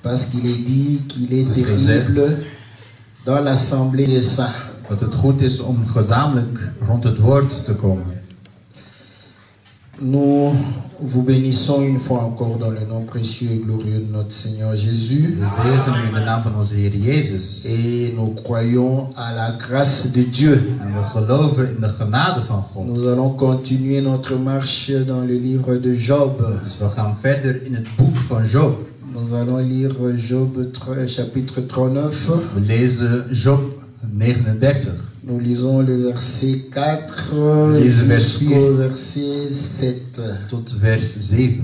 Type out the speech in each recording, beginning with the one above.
Parce qu'il est dit qu'il est terrible dans l'assemblée des saints. Dat het goed is om gezamenlijk rond het woord te komen. Nous vous bénissons une fois encore dans le nom précieux et glorieux de notre Seigneur Jésus. We zegenen u in de naam van onze Heer Jezus. Et nous croyons à la grâce de Dieu. En we geloven in de genade van God. Nous allons continuer notre marche dans le livre de Job. Dus we gaan verder in het boek van Job. Nous allons lire Job chapitre 39. We lezen Job 39. Nous lisons le verset 4 jusqu'au verset 7. Tot vers 7.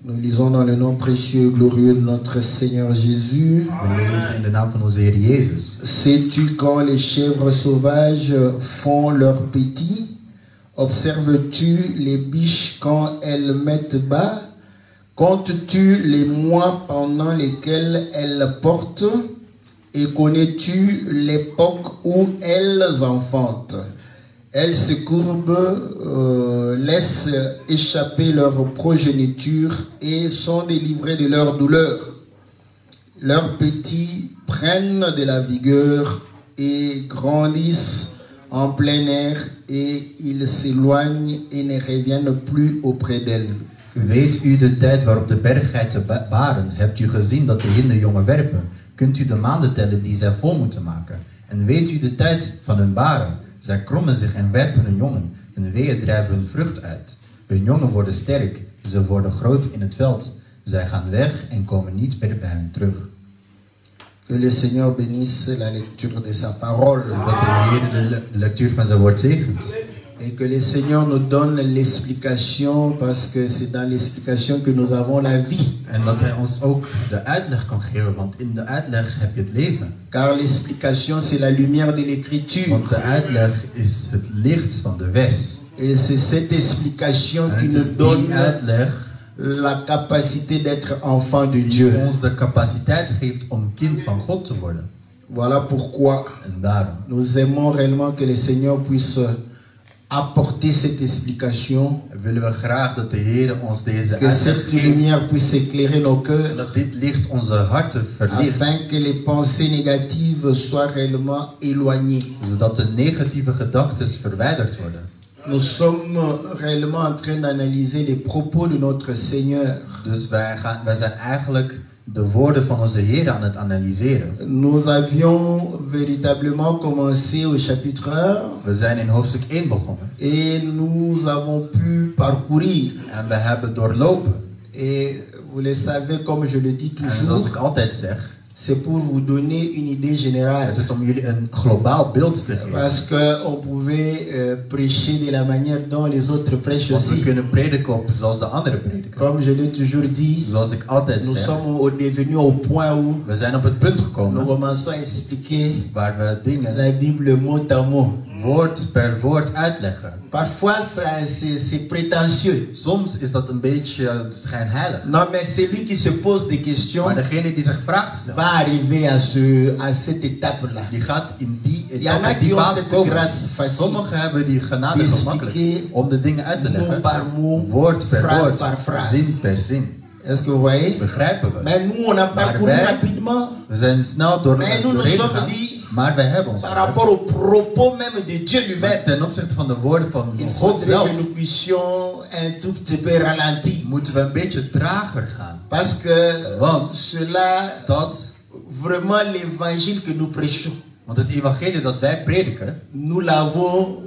Nous lisons dans le nom précieux et glorieux de notre Seigneur Jésus. We lezen in de naam van onze Heer Jezus. Sais-tu quand les chèvres sauvages font leurs petits? Observes-tu les biches quand elles mettent bas? Comptes-tu les mois pendant lesquels elles portent? Et connais-tu l'époque où elles enfantent? Elles se courbent, laissent échapper leur progéniture et sont délivrées de leur douleur. Leurs petits prennent de la vigueur et grandissent en plein air et ils s'éloignent et ne reviennent plus auprès d'elles. Weet u de tijd waarop de berggeiten baren? Hebt u gezien dat de hinderjongen werpen? Kunt u de maanden tellen die zij vol moeten maken? En weet u de tijd van hun baren? Zij krommen zich en werpen hun jongen. Hun weeën drijven hun vrucht uit. Hun jongen worden sterk. Ze worden groot in het veld. Zij gaan weg en komen niet meer bij hen terug. Que le Seigneur bénisse la lecture de sa parole. Dus dat de Heer de lectuur van zijn woord zegent. Et que le Seigneur nous donne l'explication, parce que c'est dans l'explication que nous avons la vie. En dat hij ons ook de uitleg kan geven, want in de uitleg heb je het leven. Car l'explication c'est la lumière de l'écriture. Want de uitleg is het licht van de vers. Et c'est cette explication qui nous donne la capacité d'être enfant de Dieu. Die ons de capaciteit geeft om kind van God te worden. Voilà pourquoi En daarom. Nous aimons réellement que le Seigneur puisse apporter cette explication, willen we graag dat de Heer ons deze que cette lumière puisse éclairer nos cœurs, dat dit licht onze harten verlicht, afin que les pensées négatives soient réellement éloignées. Zodat de negatieve gedachten verwijderd worden. Nous sommes réellement en train d'analyser les propos de notre Seigneur. Dus wij zijn eigenlijk de woorden van onze Heer aan het analyseren. Nous avions véritablement commencé au chapitre 1. We zijn in hoofdstuk 1 begonnen. Et nous avons pu parcourir. En we hebben doorlopen. Et vous le savez, comme je le dis toujours. En zoals ik altijd zeg. C'est pour vous donner une idée générale. Het is om jullie een globaal beeld te geven. Parce que on pouvait prêcher de la manière dont les autres prêchent aussi. Want we kunnen prediken op zoals de anderen prediken. Comme je l'ai toujours dit. Zoals ik altijd nous zeg. sommes devenus au point où. We zijn op het punt gekomen. Nous commençons à expliquer. Waar we dingen. La Bible mot à mot. Woord per woord uitleggen. Parfois c'est prétentieux. Soms is dat een beetje schijnheilig. Non, mais celui qui se pose des questions. Maar degene die zich vragen stelt. Va arriver à cette étape-là. Die gaat in die etappe. Il y en a qui ont cette grâce facile. Sommigen hebben die genade gemakkelijk om de dingen uit te leggen. Mot par mot, woord per phrase woord, par phrase. zin per zin. Est-ce que vous voyez? Begrijpen we? Mais nous on a parcouru rapidement. We zijn snel door. Mais nous nous sommes dit. Maar wij hebben ons par rapport au propos même de Dieu lui-même. Ten opzichte van de woorden van il God zelf. Que nous puissions un tout petit peu ralentir. Moeten we een beetje trager gaan. Parce que want cela dat vraiment l'évangile que nous prêchons. Want het evangelie dat wij prediken, nous l'avons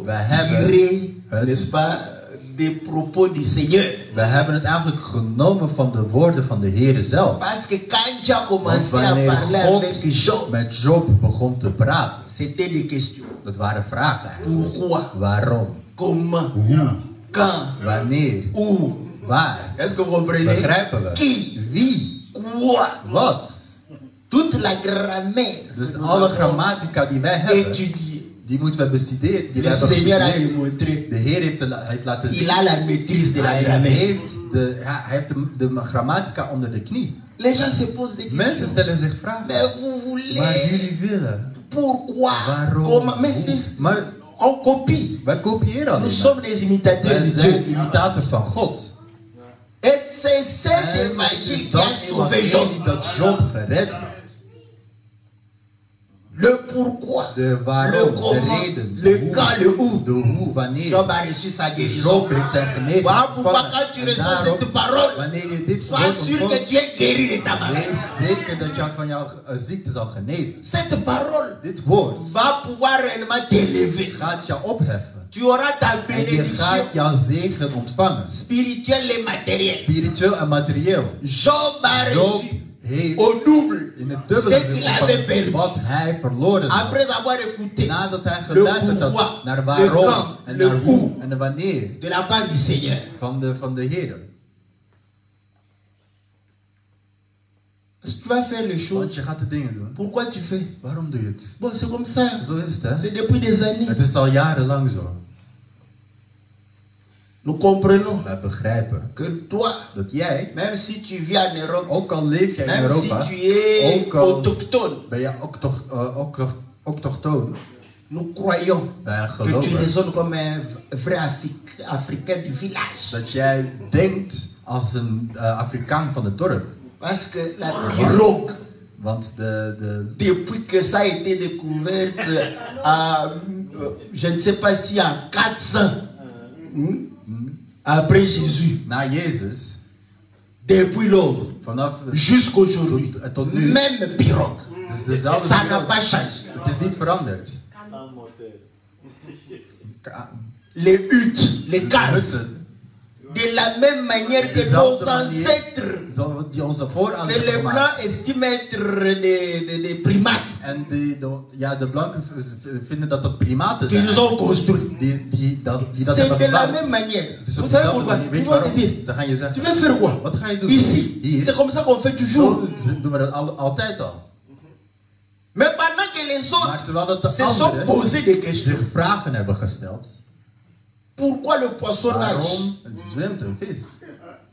tiré, n'est-ce pas, des propos du Seigneur. We hebben het eigenlijk genomen van de woorden van de Heer zelf. Parce que quand Dieu a commencé à parler avec Job, met Job begon te praten. C'était des questions. Dat waren vragen. Pourquoi? Waarom? Comment? Hoe? Quand? Wanneer? Où? Waar? Est-ce que vous comprenez? Begrijpen we? Qui? Wie? Quoi? Wat? Toute la grammaire. Dus alle grammatica die wij hebben. Étudier. Die moeten we bestuderen. Die Le Seigneur a démontré. De Heer heeft laten zien. Il a la maîtrise de la Hij grammaire. heeft de grammatica onder de knie. Les gens se posent des questions. Mensen stellen zich vragen. Mais vous voulez. Maar jullie willen. Pourquoi? Waarom? Comment? Mais maar on copie. Wij kopiëren alleen. Nous sommes des imitateurs de Dieu. Dieu. Imitators van God. Et c'est cet En évangile is qui a dat sauvé Job. evangelie dat Job gered heeft. Le pourquoi, De le waarom, de comment, reden, le de quand, le où. de hoe, wanneer. Job a reçu sa guérison. Job heeft zijn genezing Voilà pourquoi ontvangen. quand tu En reçois daarom, cette parole, wanneer je dit sois woord sûr que ontvangt, tu es guéri de ta maladie. wees zeker dat je van jouw ziekte zal genezen. Cette parole Dit woord va pouvoir réellement t'élever. gaat jou opheffen. Tu auras ta En je bénédiction gaat jouw zegen ontvangen. spirituelle et matérielle. Spiritueel en materieel. Job a Job reçu heeft au double in het ce dubbele qu'il avait van perdu. wat hij verloren had. Après avoir écouté Nadat hij le geluisterd pourquoi, had naar le waarom quand, en le naar hoe hoe en de wanneer de la part du Seigneur. van de Heer. Si tu vas faire les Want choses, je gaat de dingen doen. pourquoi tu fais? Waarom doe je het? Bon, c'est comme ça. Zo is het, hè? C'est depuis des années. Het is al jarenlang zo. Nous comprenons Wij begrijpen que toi, dat jij, même si tu vis en Europe, ook al leef jij in même si Europa, tu es ook al autochtone, ben je autochtoon, nous croyons wij que tu geloven raisonnes comme un vrai Africain du village. dat jij denkt als een Afrikaan van het dorp. Parce que la pirogue, Want depuis que ça a été découverte à, je ne sais pas si en 400, après Jésus, na Jezus, depuis lors, vanaf jusqu'aujourd'hui, tot nu, même pirogue, het is dezelfde ça n'a pirogue. pas changé. Het is niet veranderd. Les huttes, les cases, Hutten, de la même manière que nos ancêtres, die onze que voorouders les gemaakt. blancs estiment être des primates, En de blanken vinden dat dat primaten qu'ils zijn. ont construits. Die dat C'est hebben de la gebouwd. même manière. Dus Vous op savez dezelfde pourquoi? manier. Ils Weet je vont te waarom? dire, Ze gaan je tu zeggen, veux faire quoi? wat ga je doen? Ici, Hier. c'est comme ça qu'on fait toujours. Zo doen we dat altijd al. Mais pendant que les Maar autres terwijl dat de se sont anderen posés des questions. zich vragen hebben gesteld. Pourquoi le poissonnage? Waarom zwemt een vis?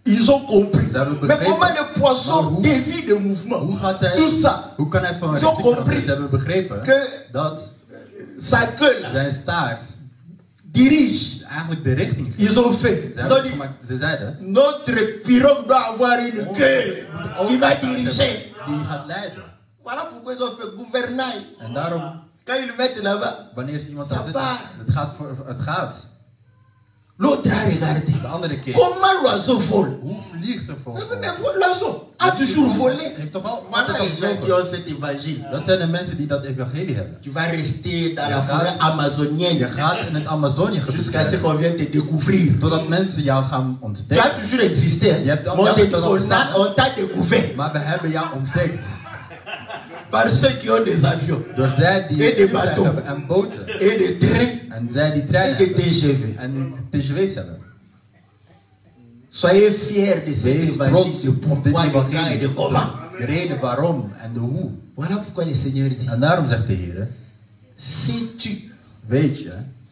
Ils ont compris. Ze hebben Mais begrepen. comment le Maar poisson hoe- dévie de mouvement? Hoe gaat hij? Tout ça. Hoe kan hij van Ze ont richting veranderen? compris Ze hebben begrepen que dat sa queue là, zijn staart dirige. eigenlijk de richting geeft. Ils ont fait. Ze, Ils ont hebben dit, gemaakt, ze zeiden, notre pirogue doit avoir une queue qui va diriger. die gaat leiden. Voilà pourquoi ils ont fait gouvernail. En daarom, Quand ils le mettent là-bas, wanneer ze iemand Ça gaat zitten, va. het gaat. l'autre a regardé. De andere keer, Comment l'oiseau vole? hoe vliegt er voor? Mais l'oiseau a toujours volé. Heeft toch al Voilà altijd les gens qui gevlogen? ont cet évangile. Dat zijn de mensen die dat evangelie hebben. Tu vas rester dans Je la gaat- forêt amazonienne Je gaat in het Amazoniëgebied jusqu'à ce verder, qu'on vienne te découvrir. totdat mensen jou gaan Tu as ontdekken. toujours existé. Je hebt al- Mais on je te hebt dit al qu'on bestaan. on t'a découvert Maar we hebben jou ontdekt. par ceux qui ont des avions Door zij die Et des vliegtuigen bateaux. hebben en boten. et des trains En zij die et treinen des hebben. TGV. En TGV's hebben. Soyez fiers de cet Wees évangile trots de op dit pourquoi, de quand et evangelie. de comment. De reden waarom en de hoe. Voilà pourquoi le Seigneur dit, En daarom zegt de Heer, sais-tu weet je,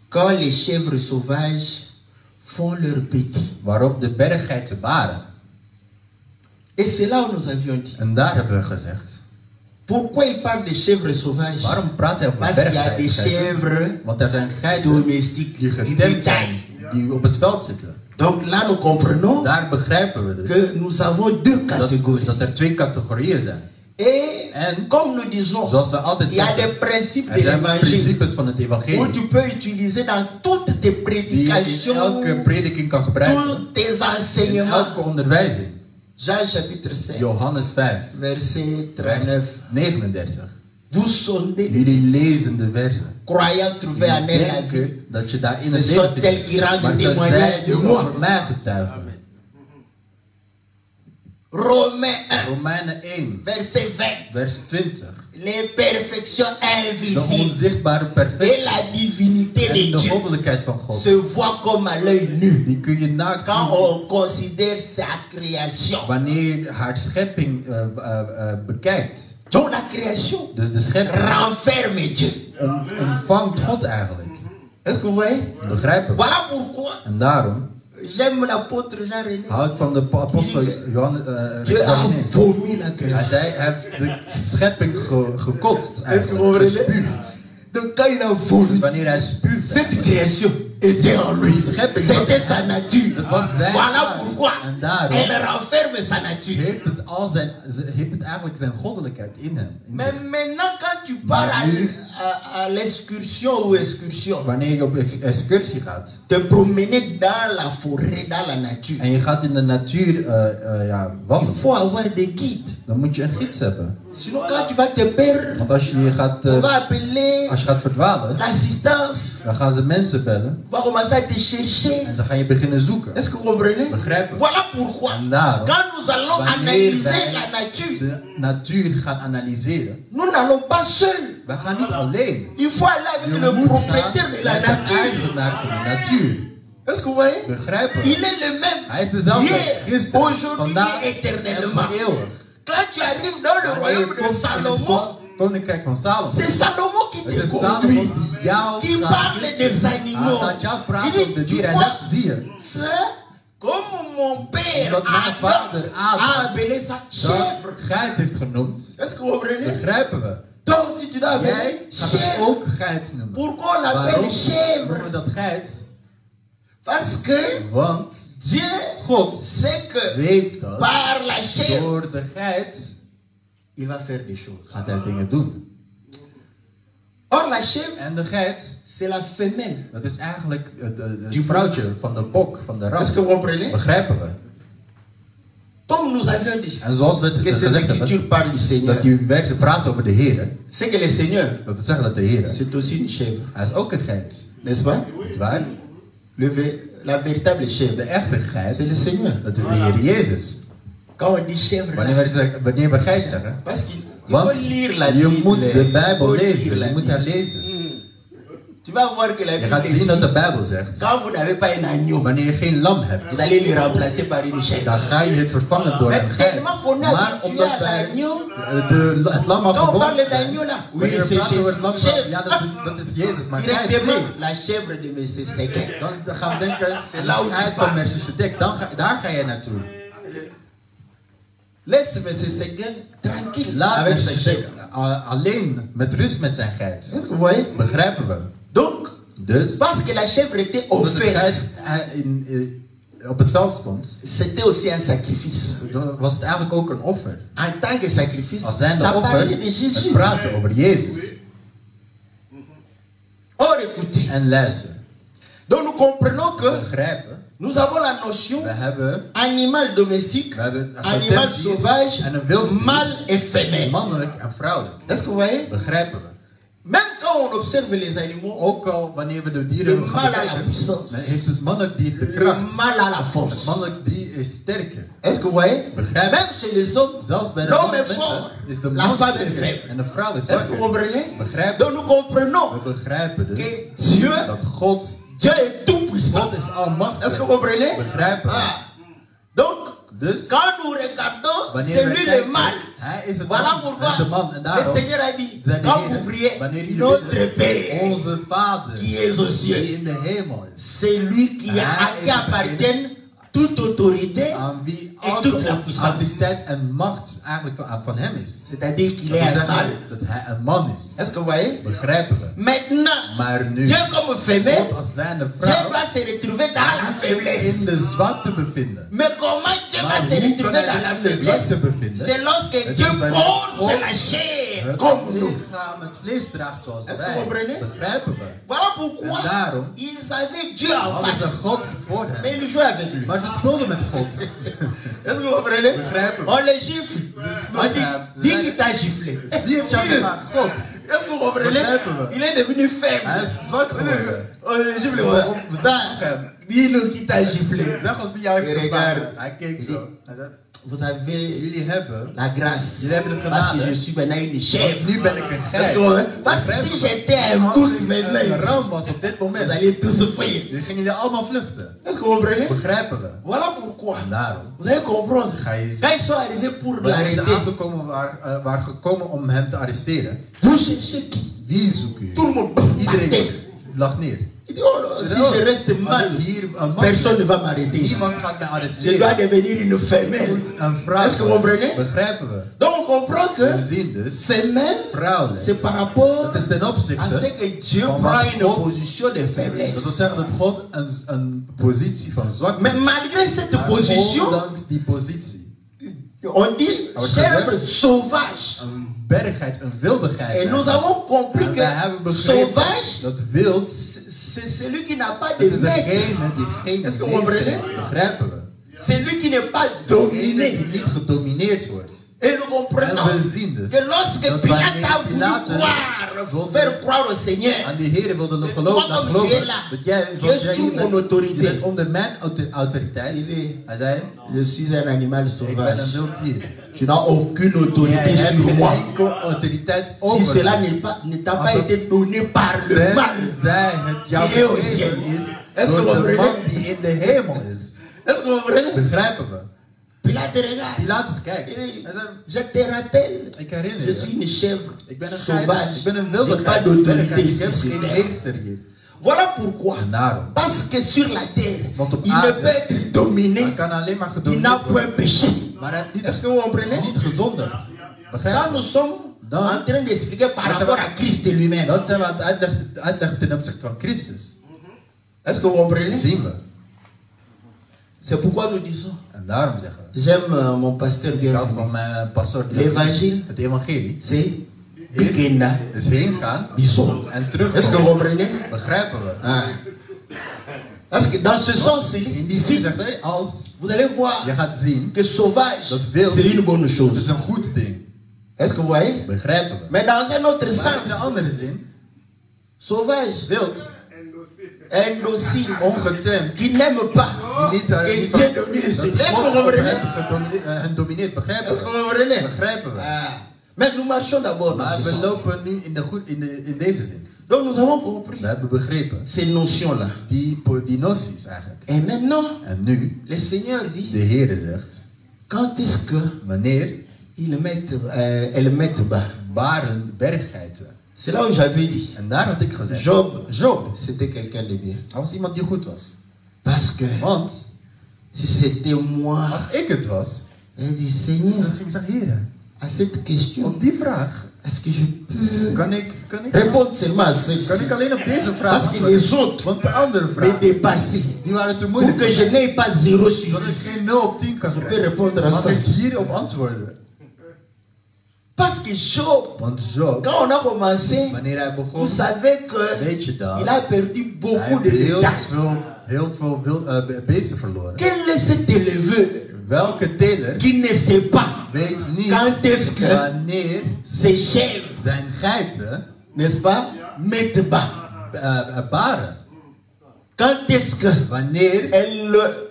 quand les chèvres sauvages font leurs petits? waarop de berggeiten baren. Et c'est là où nous avions dit. En daar hebben we gezegd, Pourquoi il parle des chèvres sauvages? waarom praat hij over Parce qu'il y a des berggeiten? chèvres Want er zijn geiten domestiques, die du getemd zijn, bétail. die op het veld zitten. Donc là, nous comprenons Daar begrijpen we dus que nous avons deux catégories. dat er twee categorieën zijn. Et En comme nous disons, zoals we altijd il y a des zeggen, principes er de zijn l'évangile principes van het où evangelie tu peux utiliser dans toutes tes die je in prédications, elke prediking kan gebruiken. tous tes In enseignements. elke onderwijzing. Jean chapitre 5, Johannes 5, verset vers 39. 39. Vous sondez, Jullie lezen de versen. croyant trouver en Jullie elle la vie. denken dat je daarin Ce het sont leven elles qui vindt. rendent Maar dat témoignage zij de die moi. over mij getuigen. Romains 1, Romeinen 1, verset 20. vers 20. Les perfections De invisibles onzichtbare et perfectie la divinité en de de Dieu goddelijkheid van God. se voient comme à l'œil nu Die kun je naakt quand zien on considère sa création. wanneer je haar schepping bekijkt. Donc la création Dus de schepping renferme Dieu. omvangt God eigenlijk. Est-ce que vous voyez? Begrijpen we? Voilà pourquoi En daarom j'aime l'apôtre Jean-René. hou ik van de apostel Johannes. Dieu a vomi la Hij création. zei, hij heeft de schepping gekotst Heeft u eigenlijk, gehoord, hè? gespuugd. Donc quand il a Dus vomi wanneer hij spuugt, cette création, était en lui. Die schepping C'était sa nature. Dat was zijn Voilà aard. pourquoi En daarom elle renferme sa nature. heeft het eigenlijk zijn goddelijkheid in hem. Mais maintenant, quand tu pars à l'excursion ou excursion, Wanneer je op excursie gaat te promener dans la forêt, dans la nature, en je gaat in de natuur il wandelen, faut avoir des guides. dan moet je een gids hebben. Sinon, quand tu vas te perdre, Want als je on va appeler gaat verdwalen, l'assistance. dan gaan ze mensen bellen On va commencer à te chercher. en ze gaan je beginnen zoeken. Est-ce que vous comprenez? Begrijpen? Voilà pourquoi, En daarom, quand nous allons wanneer analyser wij la nature, de natuur gaan analyseren, nous n'allons pas seuls. we gaan niet alleen. Il faut aller avec Je le moet gaan propriétaire de la met de nature. eigenaar van de natuur. Est-ce que vous voyez? Begrijpen? Il est le même. Hij is dezelfde Hier, gisteren, aujourd'hui vandaag et en éternellement. voor eeuwig. Quand tu arrives dans le Wanneer je royaume de komt in het Salomon, koninkrijk van Salomo, c'est Salomon qui het te is conduit, Salomo die jou qui gaat parle des gidsen. Hij animaux. gaat jou Il praten dit, over de tu dieren. En vois, dat zie je. ça, comme mon père Omdat mijn vader a Adam appelé ça dat chèvre. geit heeft genoemd, Est-ce que vous comprenez? begrijpen we. Donc si tu dois appeler Jij gaat het chèvre, ook geit noemen. pourquoi on Waarom l'appelle noemen chèvre? we dat geit? Parce que Want Dieu God sait que weet dat par la chèvre, door de geit il va faire des choses. gaat hij dingen doen. Or la chèvre, En de geit, c'est la femelle. dat is eigenlijk het vrouwtje van de bok, van de Est-ce ras. que vous comprenez? Begrijpen we. Comme nous avions dit En zoals we het que ces gezegd hebben, écritures parlent du Seigneur, dat die versen praten over de Heer, c'est que le Seigneur, dat het zeggen dat de Heer, c'est aussi une chèvre. hij is ook een geit. N'est-ce pas? Niet waar? La véritable De chèvre, echte geit, c'est le Seigneur. dat is de Heer Jezus. Quand on dit chèvre, Wanneer we geit zeggen, parce qu'il want faut lire la je Bible. moet de Il Bijbel faut lire lezen, la je moet Bible. haar lezen. Tu vas voir que la Je Bible gaat zien dit, dat de Bijbel zegt, quand vous n'avez pas un agneau, wanneer je geen lam hebt, vous allez le remplacer par une chèvre. dan ga je het vervangen door Mais een geit. tellement qu'on est Maar habitué omdat à wij l'agneau, het lam al quand on gewoon parle d'agneau là, oui, wanneer we c'est praten over het lam, chèvre. ja dat is Jezus, maar geit Directement, nee. la chèvre de M. Séguin. Dan gaan we denken, het là où is tu uit pars. van Melchizedek, daar ga je naartoe. Laisse M. Séguin tranquille Laat avec sa Melchizedek chèvre. alleen met rust met zijn geit. Est-ce que vous voyez? Begrijpen we. Donc, Dus, parce que la chèvre était omdat de offerte, geit op het veld stond, c'était aussi un sacrifice. was het eigenlijk ook een offer. En tant que sacrifice, Als zijnde ça offer, parlait de Jésus. het praten over Jezus. Or, écoutez, En luister. donc nous comprenons que Begrijpen, nous avons la notion we hebben animal domestique, We hebben een animal getemd dier sauvage, en een wild dier. mâle et femelle. mannelijk en vrouwelijk. Est-ce que vous voyez? Begrijpen we. Même quand on observe les animaux, Ook al wanneer we de dieren Le gaan mâle à la bekijken, puissance. dan heeft het mannelijk dier de le kracht. mâle a la Het force. mannelijk dier is sterker. Est-ce que vous voyez? Begrijp. Même chez les hommes, Zelfs bij de l'homme mannen est fort, is de la man femme est sterker faible. en de vrouw is Est-ce que vous zwakker. comprenez? Begrijp. Donc nous comprenons We begrijpen dus que Dieu, dat God Dieu est tout puissant. God is almachtig. Est-ce que vous comprenez? Begrijpen. Ah. Donc, Dus quand nous regardons, wanneer c'est we lui le kijken, mal. hij is het Voilà man, pourquoi hij is de man. En le daarom Seigneur a dit, zei de quand Heer, vous priez, wanneer jullie notre bidden, Père onze Vader qui est aux die cieux, in de hemel is, c'est lui qui Hij à is qui appartiennent toute autorité, aan wie Et toute la alle puissance. autoriteit en macht eigenlijk van hem is. c'est-à-dire qu'il Dat est wil un zeggen mal. dat hij een man is. Est-ce que vous voyez? Begrijpen we. Maintenant, Maar nu, Dieu comme femelle, God als zijnde Dieu vrouw va se retrouver dans la faiblesse. in de zwakte bevinden. Mais comment Dieu Maar va se hoe kan retrouver hij dans la zich in de faiblesse? zwakte bevinden? C'est lorsque Het Dieu is wanneer porte God la chair het comme nous. lichaam, het vlees draagt zoals Est-ce que vous wij. comprenez? Begrijpen we. Voilà pourquoi En daarom ils avaient Dieu en hadden ze face. God voor Mais hem. ils jouaient avec lui. Maar ze speelden met God. Est-ce que vous comprenez? Begrijpen we. On les gifle. On dit, dis qui t'a giflé. Die heeft jou Dieu. gemaakt, God. Est-ce que vous comprenez? Begrijpen we. Il est devenu faible. Hij is zwak geworden. On les gifle. We zagen hem. Dis-nous qui t'a giflé. Zeg ons wie jou heeft Regarde. geslagen. Hij keek zo. Hij zei, Vous avez jullie hebben, la grâce. jullie hebben de Parce que genade. je suis maintenant une Want chèvre. nu ben ik een Est-ce que geit. vous comprenez? Parce que Begrijpen si we. j'étais un Als bouc ik maintenant een ici, ram was op dit vous moment, allez tous souffrir. dan gingen jullie allemaal vluchten. Est-ce que vous comprenez? Begrijpen we. Voilà pourquoi. En daarom Vous allez comprendre. ga je zien. Quand ils sont arrivés pour Wanneer ze l'arrêter, aangekomen waren gekomen om hem te arresteren, vous cherchez qui? wie zoeken jullie? Tout le monde. Iedereen Partait. lag neer. Il dit, oh, si je reste mal, Hier een man, personne ne va m'arrêter ici. niemand gaat mij Je dois arresteren. devenir une Je femelle. moet een vrouw Est-ce que vous comprenez? Begrijpen we. Donc, comprend que We zien dus, femelle, vrouwelijk, c'est par rapport dat is ten à ce opzichte que Dieu van prend wat une God, position de dat wil faiblesse. zeggen dat God een positie van zwakte Mais malgré cette maar position, ondanks die positie, on dit chèvre sauvage. een bergheid, een wildigheid Et nous hebben. avons compris En que wij hebben begrepen sauvage, dat wild, c'est celui qui n'a pas dat de is maître. degene die geen Est-ce que vous meester comprenez? heeft. Begrijpen we? C'est lui qui n'est pas Degene dominé. die niet gedomineerd wordt. Et nous comprenons En we zien dus que lorsque dat Pilate wanneer a voulu Pilate croire, faire croire au Seigneur, aan die Heer wilde toi geloven, comme tu geloven es là, dat jij, tu zoals es jij sous hier mon bent, autorité. je bent onder mijn autoriteit. Il dit, Hij zei, je suis un animal ik ben een sauvage. wild dier. Tu n'as aucune Jij autorité hebt sur geen moi. enkele autoriteit Si over cela me. ne t'a pas été donné par le mal. Tenzij het jou Die heel gegeven zin. is Est-ce que door vous de man comprenez? die in de hemel is. Est-ce que vous comprenez? Begrijpen we? Pilate regarde. Pilatus kijkt. Il dit, Hij zei, je te rappelle, ik herinner je je. suis une chèvre Ik ben een geit, sauvage. ik ben een Je n'ai wilde pas geit. d'autorité Ik heb ici sur geen terre. meester hier. Voilà pourquoi. En daarom. Parce que sur la terre, Want op il ne aarde, peut être dominé. hij kan alleen maar Il n'a gedomineerd point worden. péché. Maar hij heeft niet, Est-ce que vous comprenez? niet gezondigd. Ça, Begrijp nous je? sommes Dan- en train d'expliquer par Dat zijn rapport we- à Christ lui-même. Dat zijn we aan het uitleggen ten opzichte van Christus. Est-ce que vous comprenez? Dat zien we. C'est pourquoi nous disons. En daarom zeggen we. J'aime mon pasteur Ik hou bien. van mijn pastor. L'évangile, Het evangelie c'est Bikenda. is heen gaan Bisson. en terug. Est-ce que vous comprenez? Begrijpen we. Ah. Parce que dans ce sens, In die zin ici, zegt hij, als vous allez voir je gaat zien, que sauvage, dat wil, c'est une bonne dat chose. is een goed ding. Est-ce que vous voyez? Begrijpen we. Mais dans un autre Maar in de sens, andere zin, sauvage, wild, indocile, ongetemd, qui n'aime pas die niet, que Dieu domine dat sur die terre. Est-ce que God vous over comprenez? hen domineert. Begrijpen Est-ce que we. vous comprenez? Begrijpen we. Ah. Mais nous marchons d'abord dans Maar ce we sens. lopen nu in deze zin. Donc nous avons compris We hebben begrepen ces notions-là. die noties eigenlijk. Et maintenant, En nu, le Seigneur dit, de Heere zegt, quand est-ce que wanneer elles mettent bas? baren berggeiten. C'est là où j'avais dit, En daar had ik gezegd, Job, Job, c'était quelqu'un de bien. hij was iemand die goed was. Parce que Want si c'était moi, als ik het was, elle dit, Seigneur, dan ging ik zeggen, Heere, à cette question, op die vraag est-ce que je peux kan ik répondre seulement à celle-ci? alleen op deze vraag Parce que antwoorden. les autres Want de andere me vragen, dépassaient. die waren te Pour moeilijk. que je n'aie pas 0 sur Dat ik 10. geen 0 op 10 kan Je peux geven. répondre à Mag ça. ik hierop antwoorden? Parce que Job, Want Job, quand on a commencé, wanneer hij begon, vous savez que weet je dat, il a perdu hij beaucoup heeft de détails. heel veel beesten verloren. Quel est cet éleveur Welke teler qui ne sait pas weet niet quand est-ce que wanneer ses chèvres, zijn geiten n'est-ce pas, mettent bas? baren? Quand est-ce que Wanneer,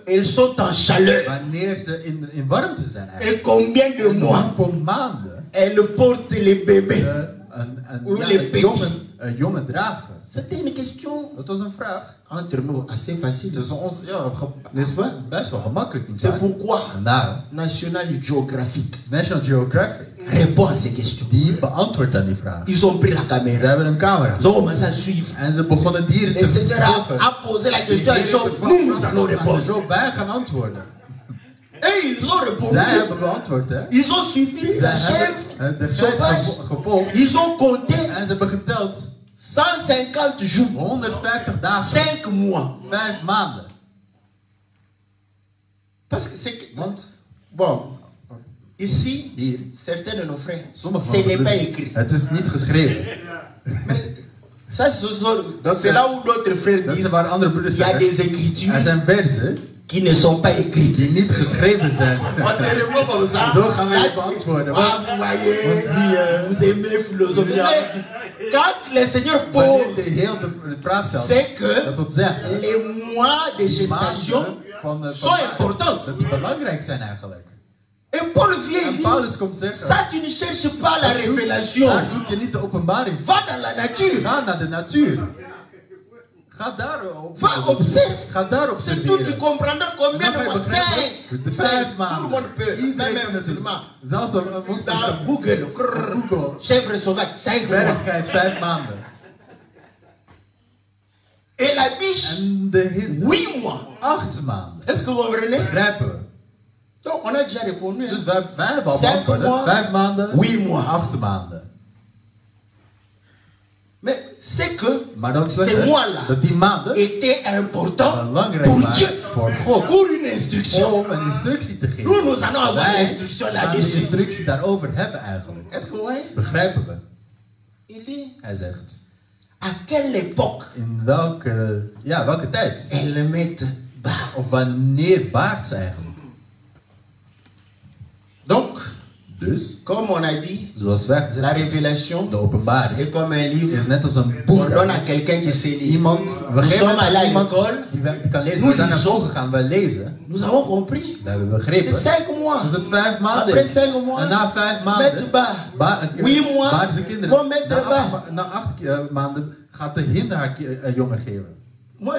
elles sont en chaleur? wanneer ze in warmte zijn eigenlijk. Et combien de En mois hoeveel maanden elles portent les bébés? Ou les petits. een jongen dragen? C'était une question Dat was een vraag. entre nous assez facile, Tussen ons, ja, n'est-ce pas? best wel gemakkelijk niet. C'est pourquoi En daarom, National Geographic National Geographic, répond à ces questions. die beantwoordt aan die vraag. Ils ont pris la Ze caméra, hebben een camera. ils ont commencé à suivre. En ze begonnen dieren Le te Seigneur volgen. a posé la question à Job. Nous allons répondre. Zo, wij gaan antwoorden. Et ils ont répondu. Zij hebben beantwoord, hè. Ils ont suivi la Zij chèvre hebben de geit sauvage. gevolgd. Ils ont compté En ze hebben geteld 150 jours, 150 dagen, 5 mois. 5 maanden. Parce que c'est que, Want bon, ici, hier, certains de nos frères, sommige ce van n'est onze pas broeders, écrit. het is niet geschreven. Mais ça, c'est là où d'autres frères Dat disent is waar andere broeders il y a zeggen. des écritures Er zijn versen qui ne sont pas écrites. die niet geschreven zijn. On te répond comme ça. Zo gaan we het beantwoorden. Ah, Want vous voyez, want zie je, vous aimez philosophie. Mais quand le Seigneur wanneer de pose, Heer de vraag stelt, c'est que dat wil zeggen, les mois de gestation maanden sont importants. dat die belangrijk zijn eigenlijk. Et Paul vient En dit, Paulus komt zeggen, ça tu ne cherches pas la révélation. daar zoek je niet de openbaring. Va dans la nature. Ga naar de natuur. Ga daar Va observe. Ga daar C'est tout, tu observeren. comprendras combien de Dan ga je mois. begrijpen, de 5 Tout le maanden. monde peut, même Iedereen un kan het musulman. doen. Zelfs een moslim. Dans Google, Google. chèvre sauvage, 5 mois. Bergheid 5 maanden. Et la biche, En de hinde 8 mois. 8 maanden. Est-ce que vous comprenez? Begrijpen we? Donc on a déjà répondu. Dus wij hebben al 5 beantwoord. 5 maanden, 8 mois. 8 maanden. Mais c'est que Maar dat ces zeggen mois-là dat die maanden étaient importants belangrijk pour waren Dieu, voor God. pour une instruction. Om een instructie te geven. Nous, nous allons avoir Wij l'instruction gaan de là-dessus. instructie daarover hebben eigenlijk. Est-ce que vous voyez? Begrijpen we? Il dit, Hij zegt, à quelle époque in welke tijd? elles mettent bas. Of wanneer baart ze eigenlijk? Donc, Dus, comme on a dit, zoals wij la gezegd, révélation de openbaring est comme un livre is net als een qu'on boek. donne à quelqu'un qui sait lire. Iemand, we Nous geven sommes het allés aan à iemand l'école, die kan lezen. Nous We zijn naar lisons. school gegaan, we lezen. nous avons compris. We hebben C'est begrepen 5 mois. dat het 5 maanden Après is. 5 mois, En na 5 mettre maanden bas. 8 mois, baarden ze kinderen. vont mettre bas. Na 8 maanden gaat de hinder haar jongen geven. Moi,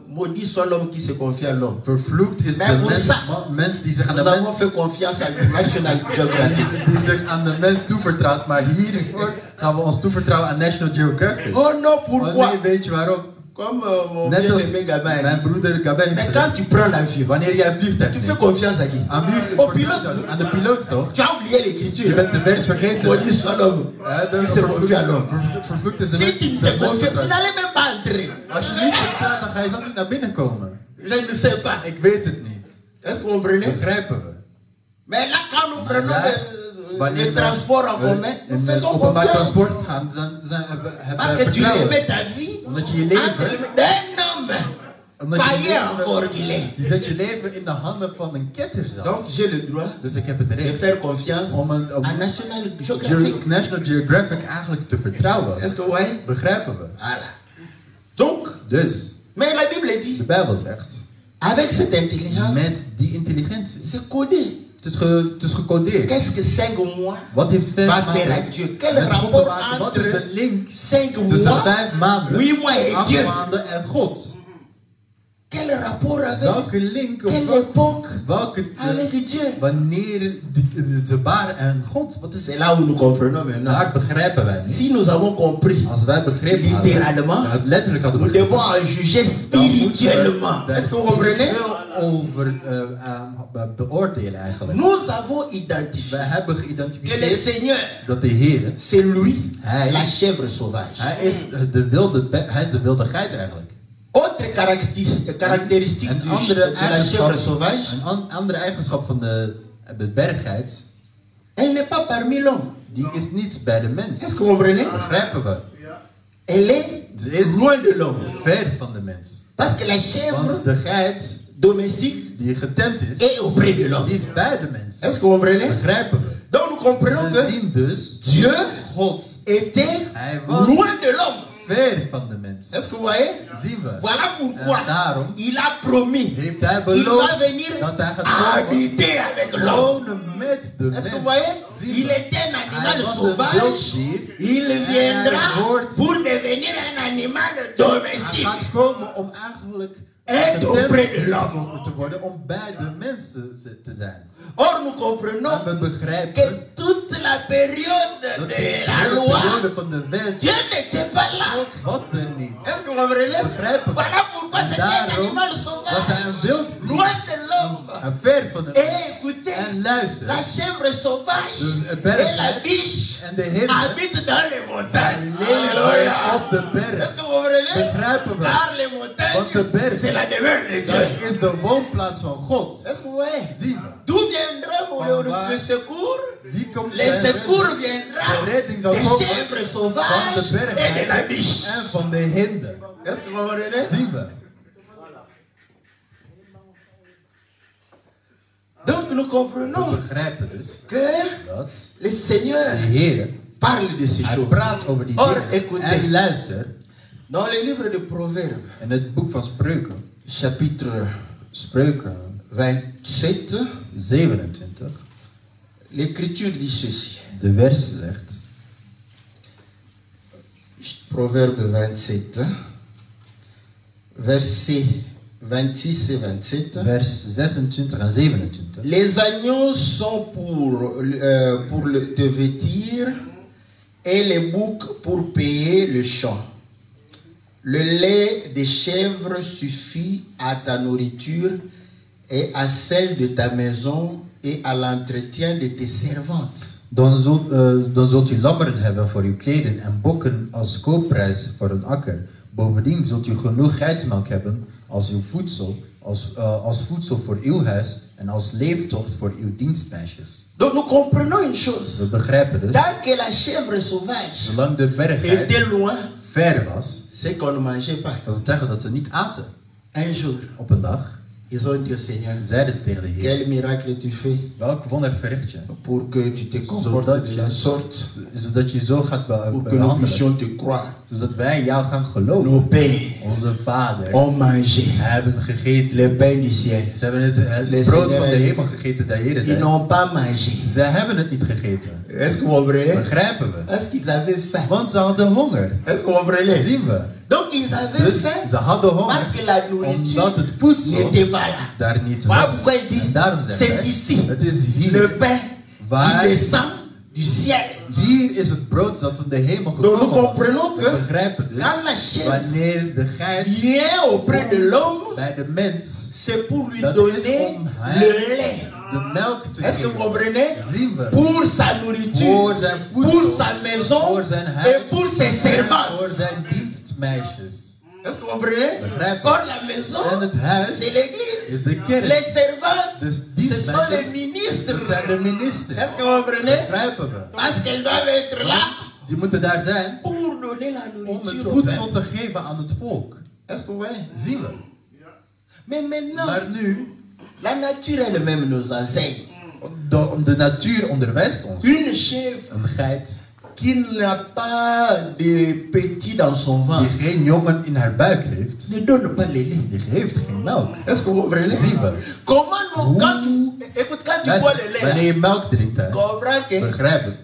maudit soit l'homme qui se confie à l'homme. Vervloekt is de Maar voor mens die zich aan de Nous avons mens, fait confiance à National Geographic. die zich aan de mens toevertrouwt. Maar hiervoor gaan we ons toevertrouwen aan National Geographic. Oh non, Oh pourquoi? nee, weet je waarom? Comme mon Net als bien-aimé Gabin a mijn dit. broeder Gabin Mais heeft quand gezegd, tu prends l'avion, wanneer jij vliegtuig tu fais neemt, confiance à qui? aan wie Au pilote. aan de piloot toch? Tu as oublié Je l'écriture. bent de vers vergeten. Maudit soit l'homme De qui se confie à l'homme. vervloekt is de Si mens tu die ne de te mens confies, tu vertrouwt. n'allais même pas entrer. Als je niet vertrouwt, dan ga je zo niet naar binnen komen. Je ne sais pas. Ik weet het niet. Est-ce que vous comprenez? Begrijpen we? Mais là, quand nous prenons Wanneer le transport en commun, nous in faisons openbaar confiance. transport gaan, hebben Parce we que tu vertrouwen. remets ta vie Omdat je je entre leven, les mains d'un homme. omdat je Païen leven- encore qu'il est. je zet je leven in de handen van een ketter Donc zelfs. j'ai le droit Dus ik heb het de recht faire confiance om à National Geographic. National Geographic eigenlijk te vertrouwen. Est-ce que vous voyez? Begrijpen we? Voilà. Donc, Dus, mais la Bible de dit, Bijbel zegt, avec cette intelligence, met die intelligentie. c'est codé. Het is gecodeerd. Qu'est-ce que 5 mois Wat heeft 5 va faire à maanden Dieu? Quel met God te rapport maken? Wat is entre de link 5 tussen mois, 5 maanden, 8 mois et 8 Dieu? maanden en God? Quel rapport avec Welke link of quelle époque welke avec Dieu? wanneer ze baren en God? Wat is C'est là où nous comprenons maintenant. Daar begrijpen wij niet. Si nous avons compris, Als wij begrepen Littéralement, hadden, het letterlijk hadden nous begrepen, devons en juger dan moeten we spirituellement. daar Est-ce que vous comprenez? spiritueel over beoordelen eigenlijk. Nous avons Wij identifié hebben que le geïdentificeerd Seigneur, dat de Heer, c'est lui, Hij- la chèvre sauvage. hij is de wilde geit eigenlijk. Autre caractéristique Een de andere la chèvre eigenschap, sauvage, een andere eigenschap van de berggeit, elle n'est pas parmi l'homme. die is niet bij de mens. Est-ce que vous comprenez? Begrijpen we? Elle est Ze is loin de l'homme. ver van de mens. Parce que la chèvre Want de geit domestique die getemd is, est auprès de l'homme. die is bij de mens. Est-ce que vous comprenez? Begrijpen we? Donc nous comprenons We que zien dus Dieu God était Hij was loin de l'homme. ver van de mens. Est-ce que vous voyez? Zien we. Voilà pourquoi En daarom il a promis heeft hij qu'il va beloofd venir dat hij gaat komen habiter avec l'homme. wonen met de Est-ce que vous mens. voyez? Zien Il we. était un animal Hij was een sauvage. wilddier. Il hij viendra wordt- pour devenir un animal Hij domestique. gaat komen om eigenlijk Et getemd auprès de l'homme. te worden om bij de mensen te zijn. Or nous comprenons Maar we begrijpen que toute la période dat de de la hele loi, periode van de wet Dieu n'était pas là. God was er niet. Est-ce que vous comprenez? Begrijpen we. Voilà pourquoi En c'était un daarom animal was hij sauvage. een wilddier. Loin de l'homme. En ver van de Et mens. écoutez, En luister. la chèvre sauvage De et berggeit la biche en de hinde habitent dans les montagnes. leven Alléluia. op de berg. Est-ce que vous comprenez? Begrijpen we. Car les Want de montagnes, berg, c'est la demeure de dat Dieu. is de woonplaats van God. Est-ce que vous voyez? Zien we. D'où viendra le secours? Die komt Le de secours viendra de redding zal des komen chèvres van de sauvages et de la berggeit biche. en van de hinde. Est-ce que vous comprenez? Zien we. Donc nous We comprenons begrijpen dus que dat le Seigneur de Heer, parle de ces hij choses. praat over die Or, dingen. écoutez. En luister, Dans le livre de Proverbes, in het boek van Spreuken, chapitre Spreuken 27, 27, l'Écriture dit ceci. de vers zegt, Proverbe 27, versets 26 et 27. vers 26 en 27. Les agneaux sont pour te vêtir et les boucs pour payer le champ. Le lait des chèvres suffit à ta nourriture et à celle de ta maison et à l'entretien de tes servantes. Dan zult u lammeren hebben voor uw kleden en bokken als koopprijs voor een akker. Bovendien zult u genoeg geitenmelk hebben als uw voedsel, als voedsel voor uw huis en als leeftocht voor uw dienstmeisjes. Donc nous comprenons une chose. We begrijpen dus, Tant que la chèvre sauvage zolang de berggeit était loin, ver was, c'est qu'on ne mangeait pas. dat wil zeggen dat ze niet aten. Un jour, Op een dag ils ont dit au Seigneur, zeiden ze tegen de Heer, quel miracle tu fais welk wonder verricht je? pour que tu te comportes de la sorte, Zodat je zo gaat pour que nous behandelen. puissions te croire. Zodat wij jou gaan geloven. Nos pères Onze vader ont mangé hebben gegeten. le pain du ciel. Ze hebben het brood van de hemel gegeten, de Heer Ils zei. n'ont pas mangé. Ze hebben het niet gegeten. Est-ce que vous comprenez? Begrijpen we? Est-ce qu'ils avaient faim? Want ze hadden honger. Est-ce que vous comprenez? Zien we. Donc ils avaient Dus faim ze hadden honger. parce que la nourriture Omdat het voedsel n'était pas là. daar niet Voilà was. pourquoi il dit, En daarom zegt c'est hij, ici het is le hier. pain Waar- qui descend du ciel. Hier is het brood dat van de hemel Donc nous gekomen was. comprenons We que begrijpen dus, quand la chèvre wanneer de geit vient auprès de l'homme, bij de mens c'est pour lui dat donner is om hem le lait. de melk te Est-ce que vous geven. comprenez? Zien we. Pour sa nourriture, Voor zijn voedsel, pour sa maison voor zijn huis, et pour ses en servantes. voor zijn dienstmeisjes. Est-ce que vous comprenez? Begrijpen. Or la maison, En het huis c'est l'église. is de kerk. Les servantes, Dus ce sont les dienstmeisjes, dat ministres. zijn de ministers. Est-ce que vous comprenez? Begrijpen we. Parce qu'elles doivent être là Die moeten daar zijn pour donner la om het nourriture au voedsel peuple. te geven aan het volk. Est-ce que vous voyez? Zien we. Mais maintenant, Maar nu, la nature elle-même nous enseigne. de natuur onderwijst ons. Une chèvre Een geit qui n'a pas de petit dans son die ventre geen jongen in haar buik heeft, ne donne pas le lait. die geeft geen melk. Est-ce que vous comprenez? Zien we. Comment nous, quand tu, écoute, quand tu bois le lait, Wanneer je melk drinkt, hè, comprends que begrijp het.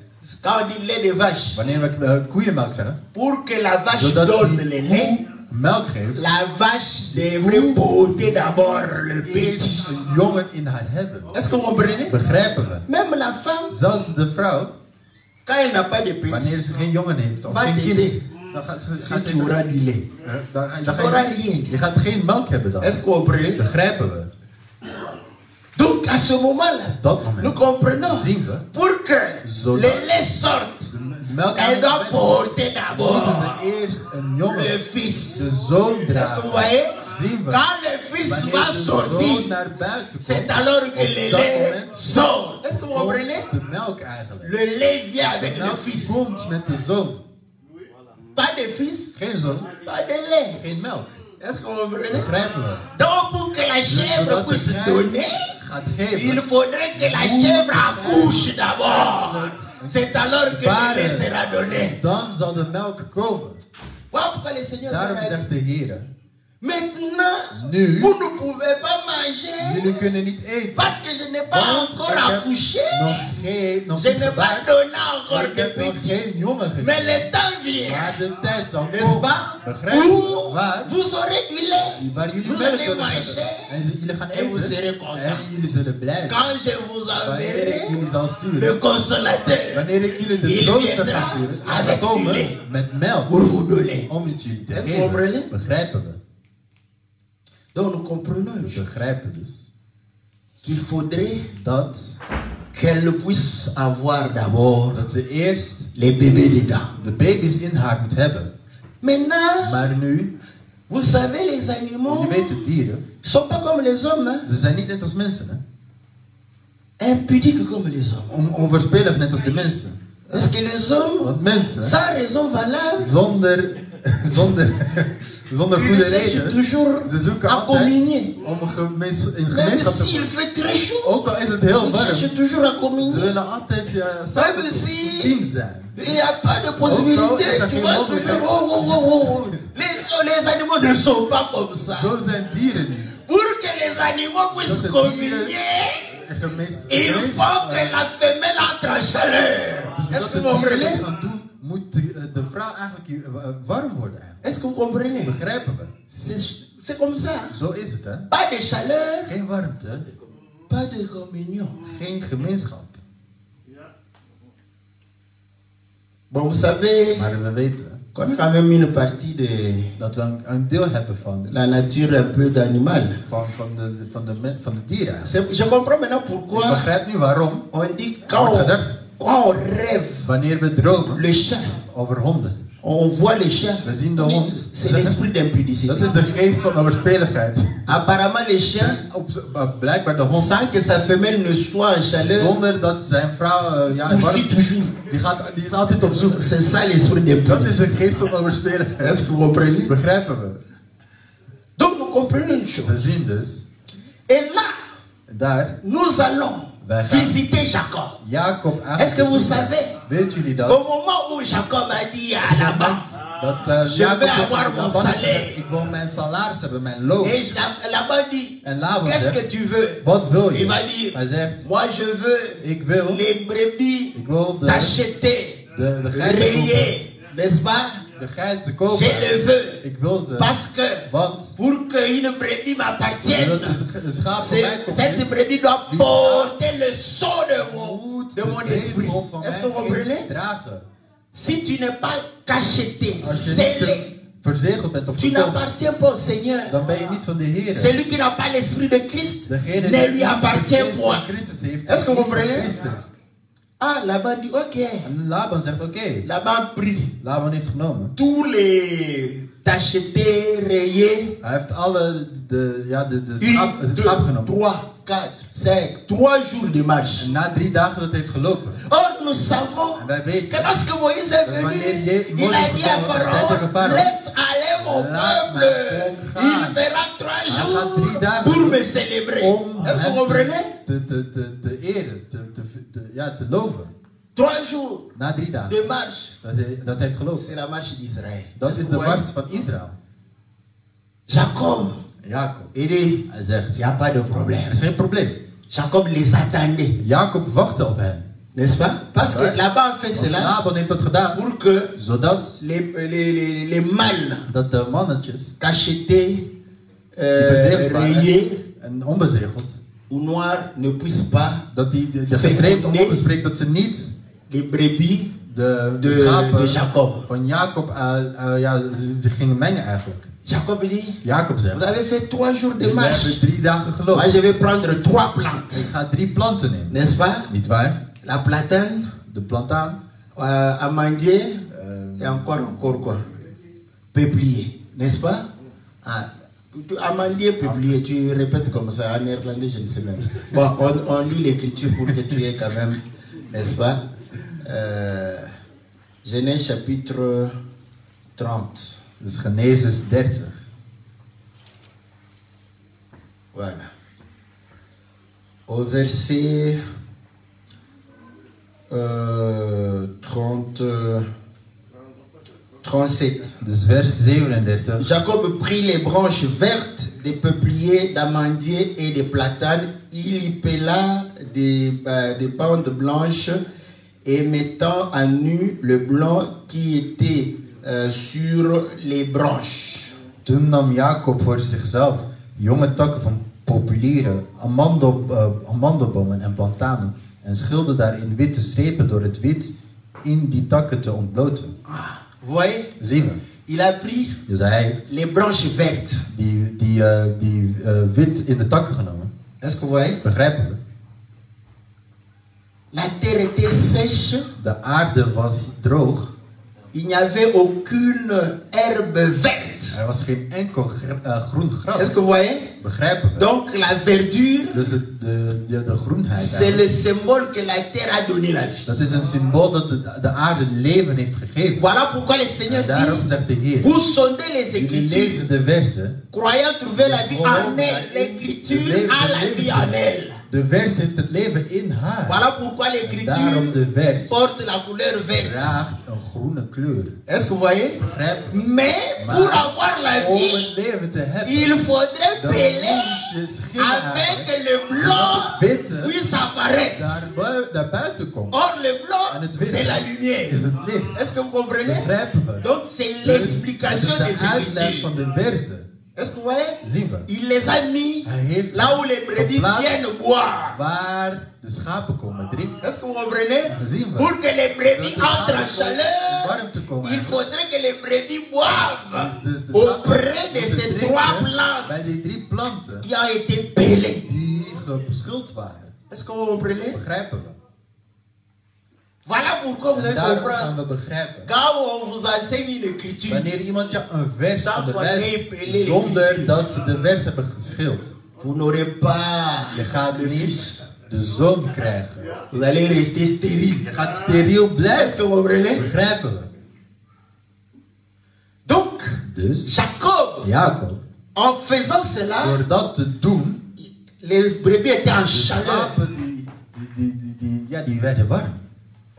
quand on dit lait de vache, Wanneer we koeienmelk zeggen, pour que la vache zodat donne die le koe lait, melk geeft, la vache devrait porter d'abord le eerst petit. een jongen in haar hebben. Est-ce que vous comprenez? Begrijpen we. Même la femme, Zelfs de vrouw, quand elle n'a pas de petit, wanneer ze geen jongen heeft of Wat geen is kind, dit? dan gaat si ze tu auras du lait, dan tu n'auras rien. je gaat geen melk hebben dan. Est-ce que vous comprenez? Begrijpen we. Donc à ce moment-là, Dat moment nous comprenons. zien we, Pour que Zodat- le lait sorte, de melk elle doit aan porter moeten d'abord ze eerst een jongen, le fils. de zoon Est-ce que vous dragen. voyez? Zien we. Quand le fils va Wanneer de zoon sortir, naar buiten c'est komt, alors que op le dat lait moment sort. Est-ce que vous komt comprenez? de melk eigenlijk. Le lait vient avec De le melk fils. komt met de zoon. Pas de fils, Geen zoon, pas de lait. geen melk. Est-ce que vous comprenez? Begrijpen we. Donc pour que la chèvre Zodat de puisse geit donner, gaat il geven, faudrait que la chèvre accouche d'abord. C'est alors que le lait sera donné. dan zal de melk komen. Voilà pourquoi le Seigneur Daarom a dit, zegt de Heer, maintenant, nu, vous ne pouvez pas manger jullie kunnen niet eten. parce que je n'ai pas Want encore ik heb accouché. nog Je niet n'ai pas gebaard. donné encore Ik de heb nog petit. geen jongen Mais gegeven. le temps vient, Maar de tijd zal n'est-ce komen. pas? Begrijp Où je? Waar? vous aurez du lait. Waar jullie Vous melk allez zullen manger. hebben. En jullie gaan Et vous serez eten. contents. En jullie zullen blij zijn. Quand je vous Wanneer ik enverrai jullie zal le sturen. consolateur Wanneer ik jullie de Il trooster viendra ga sturen. Dan avec zal komen du lait. met melk. pour vous donner. Om het jullie te Est-ce que vous comprenez? geven. Begrijpen we. Donc nous comprenons une We chose, begrijpen dus qu'il faudrait dat qu'elle puisse avoir d'abord ze eerst les bébés dedans. de baby's in haar moet hebben. Maintenant, Maar nu, vous savez, les animaux jullie weten, dieren, ne sont pas comme les hommes, hein? ze zijn niet net als mensen. Hè? Impudiques comme les hommes. Onvoorspelig net als de mensen. Parce que les hommes, Want mensen, sans raison valable, zonder ils goede cherchent reden, toujours ze zoeken à altijd communier. om in Même gemeenschap te s'il fait très chaud, ook al is het heel ils warm, cherchent toujours à ze communier. willen altijd samen Même si team zijn. il n'y a pas de possibilité, tu vois toujours, oh. Les animaux ne sont pas comme ça. Zo zijn dieren niet. Pour que les animaux puissent Dat de communier, il dieren faut que la femelle entre en chaleur. dus Est-ce dat que de vous dieren dat comprenez? gaan doen, moet de vrouw eigenlijk warm worden. Eigenlijk. Est-ce que vous comprenez? Begrijpen we? C'est comme ça. Zo is het, hè? Pas de chaleur, Geen warmte, pas de communion. geen gemeenschap. Bon, vous savez, Maar we weten, qu'on a quand même une partie de Dat we een deel hebben van la nature un peu d'animal. Van de dieren. Je comprends maintenant Ik pourquoi begrijp nu waarom, on dit wordt quand on rêve wanneer we dromen le chat, over honden. on voit le chat, We zien de hond. c'est l'esprit d'impudicité. Dat is de geest van overspeligheid. Apparemment le chat, Blijkbaar de hond, sans que sa femelle ne soit en chaleur, zonder dat zijn vrouw aussi toujours. die is altijd op zoek. C'est ça l'esprit Dat d'impudicité. is de geest van overspeligheid. Est-ce que vous comprenez? Begrijpen we? Donc nous comprenons une We chose. zien dus, Et là, daar, nous allons wij gaan visiter Jacob. Jacob aan. Est-ce que vous savez, Weet jullie au dat? moment où Jacob a dit à Laban, Dat Je Jacob vais avoir mon Laban salaire. zegt, ik wil mijn salaris hebben, mijn loon. et Laban dit, En Laban qu'est-ce que zegt, tu veux? wat wil Il je? va dire, Hij zegt, moi je veux ik wil les brebis Ik wil t'acheter, de geiten kopen. rayer, n'est-ce pas? De geiten Je kopen. le veux. Ik wil ze. Parce que Want pour qu'une brebis m'appartienne, zodat het schaap van mij komt. cette brebis doit porter le son de mon esprit. zegel van Est-ce que vous mijn geest comprenez? dragen. Si tu n'es pas cacheté, Als je scellé, niet verzegeld bent of tu verkocht, n'appartiens pas au Seigneur. dan ben je niet van de Heer. Celui qui n'a pas l'esprit de Christ Degene ne die lui niet de appartient geest point. van Christus heeft, Est-ce que is vous niet van comprenez? Christus. Ah, Laban dit, ok. En Laban zegt oké. Laban prie. Laban heeft genomen. Tous les t'acheter, rayer, Hij heeft alle de une, schaap, het deux, schaap genomen. 3, 4, 5, 3 jours de marche. En na 3 dagen dat heeft gelopen. Or, nous savons En wij que weten, lorsque Moïse est venu, il a dit à Pharaon, laisse aller mon peuple. Il verra 3 jours pour me célébrer. om Est-ce que vous hem comprenez? te eren, te loven. 3 jours Na 3 dagen. de marche. Dat heeft gelopen. C'est la marche d'Israël. Dat is de mars van Israël. Jacob, Jacob. il dit, Hij il zegt, n'y a pas de er problème. is geen probleem. Jacob les attendait, Jacob wachtte op hen. n'est-ce pas? Parce que Ouais. Laban a fait Want cela Laban heeft dat gedaan, pour que zodat les mâles dat de mannetjes cachetés, die bezegeld waren rayés en onbezegeld, ou noirs ne puissent pas dat die de gestreepte onbespreekt, dat ze niet les brebis de de schapen Jacob. van Jacob ze gingen mengen eigenlijk. Jacob dit, Jacob zegt, vous avez fait 3 jours de we marche. hebben 3 dagen Moi gelopen. je vais prendre 3 plantes, Ik ga 3 planten nemen. n'est-ce pas? Niet waar? La platane, De plantaan, amandier et encore quoi? Peuplier, n'est-ce pas? Ah, amandier, peuplier, tu répètes comme ça en néerlandais, je ne sais même. Bon, on lit l'écriture pour que tu aies quand même, n'est-ce pas? Genèse chapitre 30. dus Genesis 30. Voilà. Au verset 37. Dus vers 37. Jacob prit les branches vertes des peupliers, d'amandiers et des platanes. Il y pela des bandes blanches et mettant à nu le blanc qui était sur les branches. Toen nam Jacob voor zichzelf jonge takken van populieren, amandelbomen en platanen en schilderde daarin witte strepen door het wit in die takken te ontbloten. Vous voyez? Zien we. Il a pris Dus hij heeft les branches vertes. die wit in de takken genomen. Est-ce que vous voyez? Begrijpen we? La terre était sèche. De aarde was droog. Il n'y avait aucune herbe verte. Er was geen enkel groen gras. Est-ce que vous voyez? Begrijpen we? Donc la verdure, Dus de groenheid. c'est le symbole que la terre a donné la vie. Dat is een symbool dat de aarde leven heeft gegeven. Voilà pourquoi le Seigneur En daarom dit, zegt de Heer, vous sondez les jullie Écritures, lezen de versen. croyant trouver la vie en elle. L'Écriture a la vie en elle. De vers heeft het leven in haar. Voilà pourquoi Daarom l'Écriture de vers porte la couleur verte. draagt een groene kleur. Est-ce que vous voyez? Begrijp je? Mais pour avoir la Om vie, het leven te hebben, il faudrait dan peler moet je schillen afin eigenlijk, que le blanc witte puisse apparaître. naar buiten komt. Or, le En blanc, het witte c'est la is lumière. het licht. Est-ce que vous comprenez? Begrijpen we? Donc, c'est Dus l'explication dat is des de uitleg van Écritures. de versen. Est-ce que vous voyez? Zien we. Il les a mis Hij heeft là où les brebis geplaatst viennent boire. waar de schapen komen drinken. Est-ce que vous comprenez? Zien we. Pour que les brebis Dat de entrent en schapen chaleur, warmte komen. il faudrait que les brebis boivent Dus de auprès schapen de moeten ces drinken 3 plantes bij die 3 planten qui ont été pelées. die beschuld waren. Est-ce que vous comprenez? Begrijpen we? Voilà pourquoi vous En allez daarom comprendre. gaan we begrijpen. Quand on vous enseigne l'écriture, Wanneer iemand je een vers Sans onderwijst pelé, zonder dat ze de vers hebben geschild, vous n'aurez pas je gaat le niet fils. de zoon krijgen. Vous allez rester stérile. Je gaat steriel Est-ce blijven. que vous comprenez? Begrijpen we? Donc, Dus Jacob, Jacob, en faisant cela, door dat te doen, les brebis étaient en de chaleur. schapen die werden warm.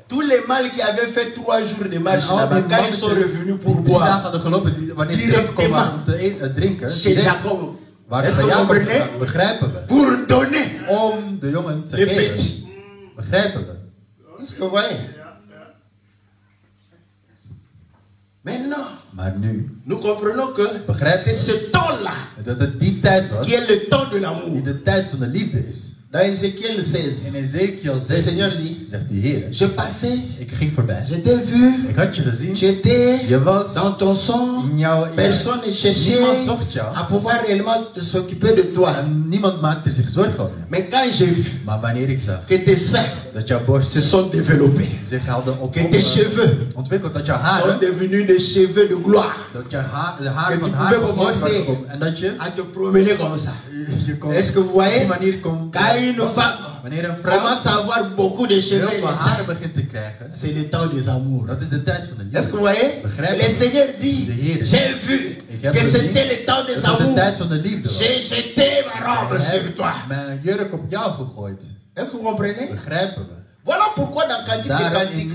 Tous les mâles qui avaient fait 3 jours de marche En al là-bas, die quand ils sont mannetjes revenus die pour 3 dagen boire, hadden gelopen, wanneer ze Directement. terugkomen om te drinken, chez direct Jacob, waren est-ce bij que vous Jacob comprenez? gegaan. Begrijpen we? Pour donner Om de jongen te les geven. petits. Begrijpen we? Est-ce que vous voyez? Maintenant, Maar nu, nous comprenons que Begrijp je? c'est ce temps-là dat het die tijd was, qui est le temps de die l'amour. de tijd van de liefde is. Dans Ézéchiel 16, In Ezekiel le 16 Seigneur dit, zegt de Heer, je passais, ik ging voorbij. je t'ai vu, Ik had je gezien. tu étais Je was dans ton sang, in jouw... personne ne cherchait Niemand zocht jou. à pouvoir réellement s'occuper de toi. En niemand maakte zich zorgen om je. Mais quand j'ai vu Maar wanneer ik zag que tes seins dat jouw borsten se sont développés, zich hadden que tes cheveux ontwikkeld, dat jouw sont haren, devenus des cheveux de gloire, dat jouw de haren Que van tu haar pouvais gegooid commencer waren op. En dat je, à te promener comme ça. je kon Est-ce que vous op die voyez? manier kon... Quand une femme Wanneer een vrouw commence à avoir beaucoup de cheveux, heel et veel des haren seins, begint te krijgen, c'est le temps des amours. dat is de tijd van de Est-ce que vous liefde. voyez? Begrijp Le je? Seigneur dit, De Heer. j'ai vu Ik heb que gezien c'était le temps des dat het de amours. tijd van de liefde was. J'ai jeté ma robe Ik sur heb toi. mijn jurk op jou gegooid. Est-ce que vous comprenez? Begrijpen we? Voilà pourquoi dans Cantique des Daarom Cantiques,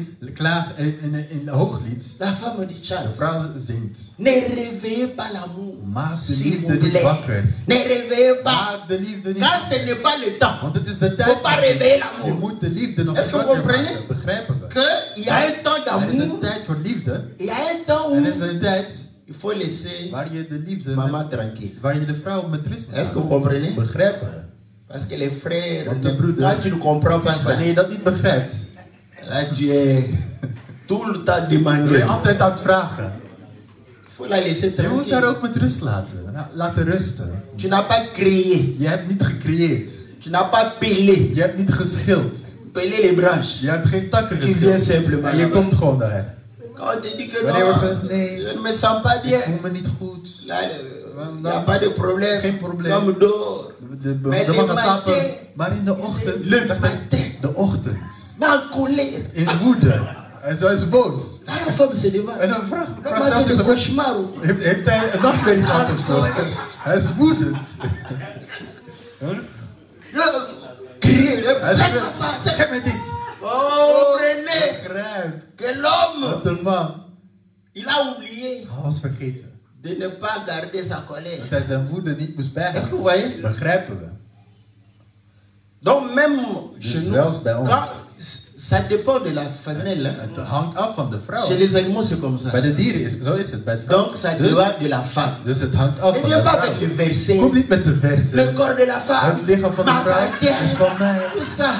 in Hooglied, la femme dit de chante, vrouw zingt. ne réveillez pas l'amour, Maak de s'il liefde vous niet plaît. wakker. Ne réveillez pas. Maak de liefde niet Quand ce n'est pas le temps, Want het is de faut tijd. pas réveiller Je l'amour. moet de liefde nog Est-ce que vous wakker comprenez? maken. Begrijpen we? Qu'il y a un temps Er is een d'amour, tijd voor liefde. il y a un temps où En er is een tijd il faut laisser waar je de liefde, maman tranquille. waar je de vrouw met rust moet Est-ce que vous laten. comprenez? Begrijpen we? Parce que les frères, Want de broeders, quand tu ne comprends pas ça, Wanneer je dat niet begrijpt, là tu es tout le temps wil demandé. je altijd aan het vragen. Il faut la laisser Je moet haar tranquille. ook met rust laten. Laten rusten. Tu n'as pas créé, Je hebt niet gecreëerd. tu n'as pas pelé, Je hebt niet geschild. pelé les branches. Je hebt geen takken Tu viens geschild. simplement. En je là-bas. komt gewoon daar. Quand on te dit que Wanneer non, we zeggen, nee, je ne me sens pas ik bien, voel me niet goed. là, il n'y a pas de problème. Geen probleem. L'homme dort. De Maar man gaat de slapen. matin, Maar in de ochtend, le zegt hij, matin. de ochtend. Mais en colère. In woede. En zo is boos. Là, la femme se demande. En dan vraagt Non, mais c'est zich un af, cauchemar. heeft hij een nachtmerrie gehad of zo? Hij is woedend. Crier. Hij C'est schreeuwt, pas ça. zeg me dit. Oh, René. Begrijp Que l'homme, dat de man, il a oublié hij was vergeten. de ne pas garder sa colère. Dat hij zijn woede niet moest Est-ce que bijhouden. vous voyez? Begrijpen we. Donc même chez Dus nous, zelfs bij ons. quand, ça dépend de la femelle. Hein. Het hangt af van de vrouw. Chez les animaux, c'est comme ça. Bij de dieren is zo is het. Bij het vrouw. Donc ça Dus, dépend de la femme. dus het hangt af Ne van viens de pas vrouw. avec le verset. Kom niet met de Le versen. corps de la femme Het lichaam van de vrouw m'appartient. is van mij. C'est ça.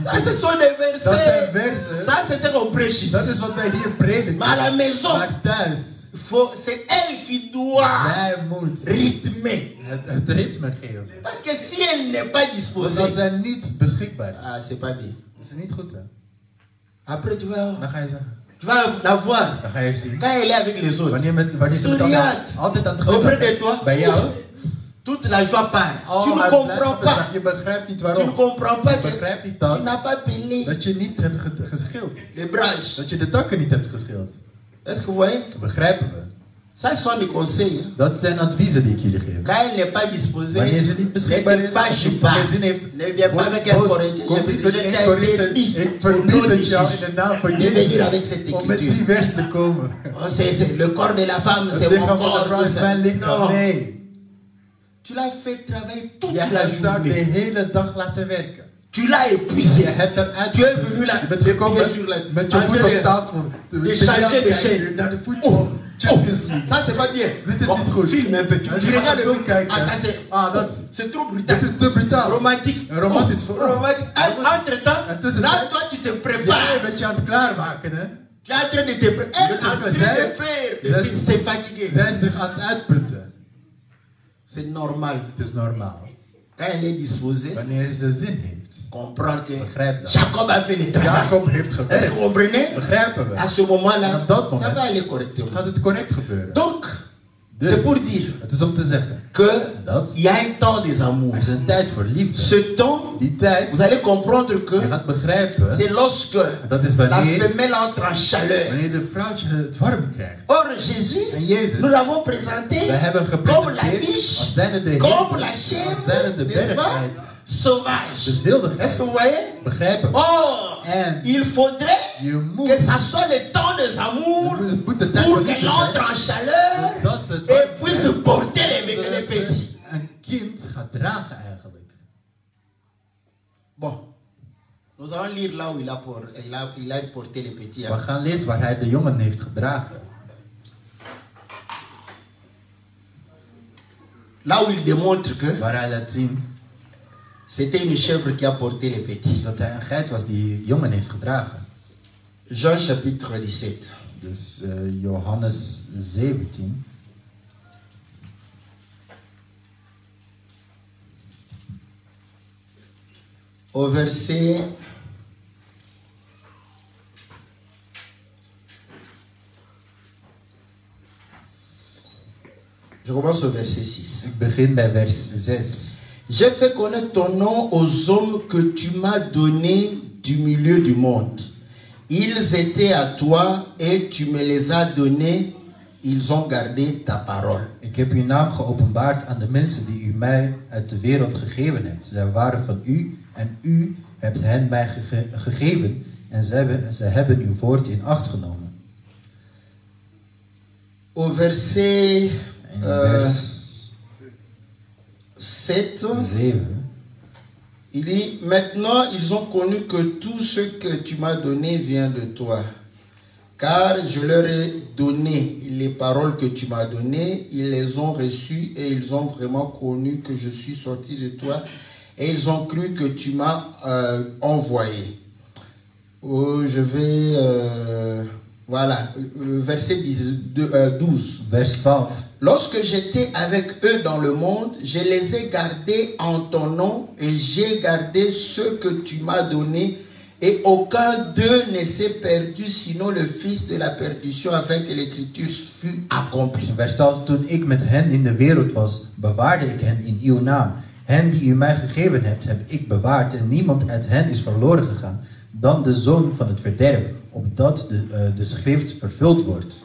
Ça, ce sont des Dat zijn versets. versen. Ça, c'est ce qu'on prêche ici. Dat is wat wij hier prediken. Maar à la maison, Maar thuis, c'est elle qui doit zij moet rythmer. het ritme geven. Parce que si elle n'est pas Want als disposée, zij niet beschikbaar is, ah, c'est pas bien. is het niet goed hè. Après, tu vas Dan ga je zeggen. Tu vas la voir Dan ga je zien. quand elle est avec les autres. Wanneer ze met Souriante. altijd aan het Auprès glimlachen de toi. bij jou. Toute la joie part. Oh, Tu ne hij comprends blijft pas. Je begrijpt niet Tu ne waarom. comprends pas Je que begrijpt niet tu dat, n'as pas pelé dat je niet hebt geschild. les branches. Dat je de takken niet hebt geschild. Est-ce que vous voyez? Begrijpen we. Ça, ce sont des conseils. Hein. Dat zijn adviezen die ik jullie geef. Quand elle n'est pas disposée, Wanneer ze niet ne beschikbaar te is, fâche of niet pas. geen zin heeft, Ne viens pas avec un Corinthien. kom niet met Je een t'ai Korinthe. interdit Ik au nom verbied de het jou in Jésus de naam van de venir Jezus avec cette om met die écriture. vers te komen. Oh, c'est le corps de la femme, Het c'est mon lichaam van de corps. vrouw tout is ça. mijn lichaam. Non. Nee. Tu l'as fait travailler toute Je la hebt daar de journée. hele dag laten werken. Tu l'as épuisé. Je hebt hem Tu es venu là, Je bent les gekomen pieds sur la met je voet op tafel. de changer de chaîne. Naar de voet. Oh, Champions League. Ça c'est pas bien. Dit is Bon, niet goed. filme un peu. Tu regardes le film. Kijken. Ah, ça c'est trop brutal. Het is te brutaal. Romantique. Romantisch. Romantique. Entre En temps, tussentijd- là toi tu te Jij prépares. bent je aan het klaarmaken, hè? Tu es en train de te préparer. Je En train doet het, de hè? faire. C'est fatigué. Zij is zich aan het uitputten. C'est normal. Het is normaal. Quand elle est disposée, Wanneer ze zin heeft. comprends que Begrijp dat. Jacob a fait le travail. Jacob heeft Est-ce que gewerkt. vous comprenez? Begrijpen we. À ce moment-là, En op dat ça moment va aller correctement. gaat het correct gebeuren. Donc, Dus, c'est pour dire het is om te zeggen. qu'il y a un temps des amours. Er is een tijd voor liefde. Ce temps, Die tijd, vous allez comprendre que je gaat begrijpen, c'est lorsque dat is la wanneer, femelle entre en chaleur. wanneer de vrouwtje het warm krijgt. Or, Jésus, En Jezus, nous l'avons présenté we hebben comme la gepresenteerd biche, als zijnde de comme la herder, chèvre, als zijnde de n'est-ce pas? bergheid, Sauvage. de Est-ce wildigheid. que vous voyez? Begrijpen? Or, En il faudrait je moet, que ça soit le temps des amours het moet de tijd pour van qu'elle liefde entre zijn, en chaleur zodat ze het et warm puisse krijgt, porter les zodat petits. ze een kind gaat dragen eigenlijk. Bon, nous allons lire là où il a porté les petits. We gaan lezen waar hij de jongen heeft gedragen. Là où il démontre que Waar hij laat zien c'était une chèvre qui a porté les petits. dat hij een geit was die jongen heeft gedragen. Jean chapitre 17. Dus Johannes 17. Au verset je commence au verset 6. Ik begin bij vers 6. J'ai fait connaître ton nom aux hommes que tu m'as donnés du milieu du monde. Ils étaient à toi et tu me les as donnés. Ils ont gardé ta parole. Ik heb uw naam geopenbaard aan de mensen die u mij uit de wereld gegeven hebt. Zij waren van u en u hebt hen mij gegeven en ze hebben uw woord in acht genomen. Au verset En vers 7, 7. il dit, maintenant ils ont connu que tout ce que tu m'as donné vient de toi. Car je leur ai donné les paroles que tu m'as données, ils les ont reçues et ils ont vraiment connu que je suis sorti de toi et ils ont cru que tu m'as envoyé. Je vais... voilà, le verset 12. Vers 12. Lorsque j'étais avec eux dans le monde, je les ai gardés en ton nom et j'ai gardé ceux que tu m'as donnés et aucun d'eux ne s'est perdu sinon le fils de la perdition afin que l'écriture fût accomplie. Vers 12. Toen ik met hen in de wereld was, bewaarde ik hen in uw naam. Hen die u mij gegeven hebt, heb ik bewaard en niemand uit hen is verloren gegaan dan de zoon van het verderven, opdat de schrift vervuld wordt.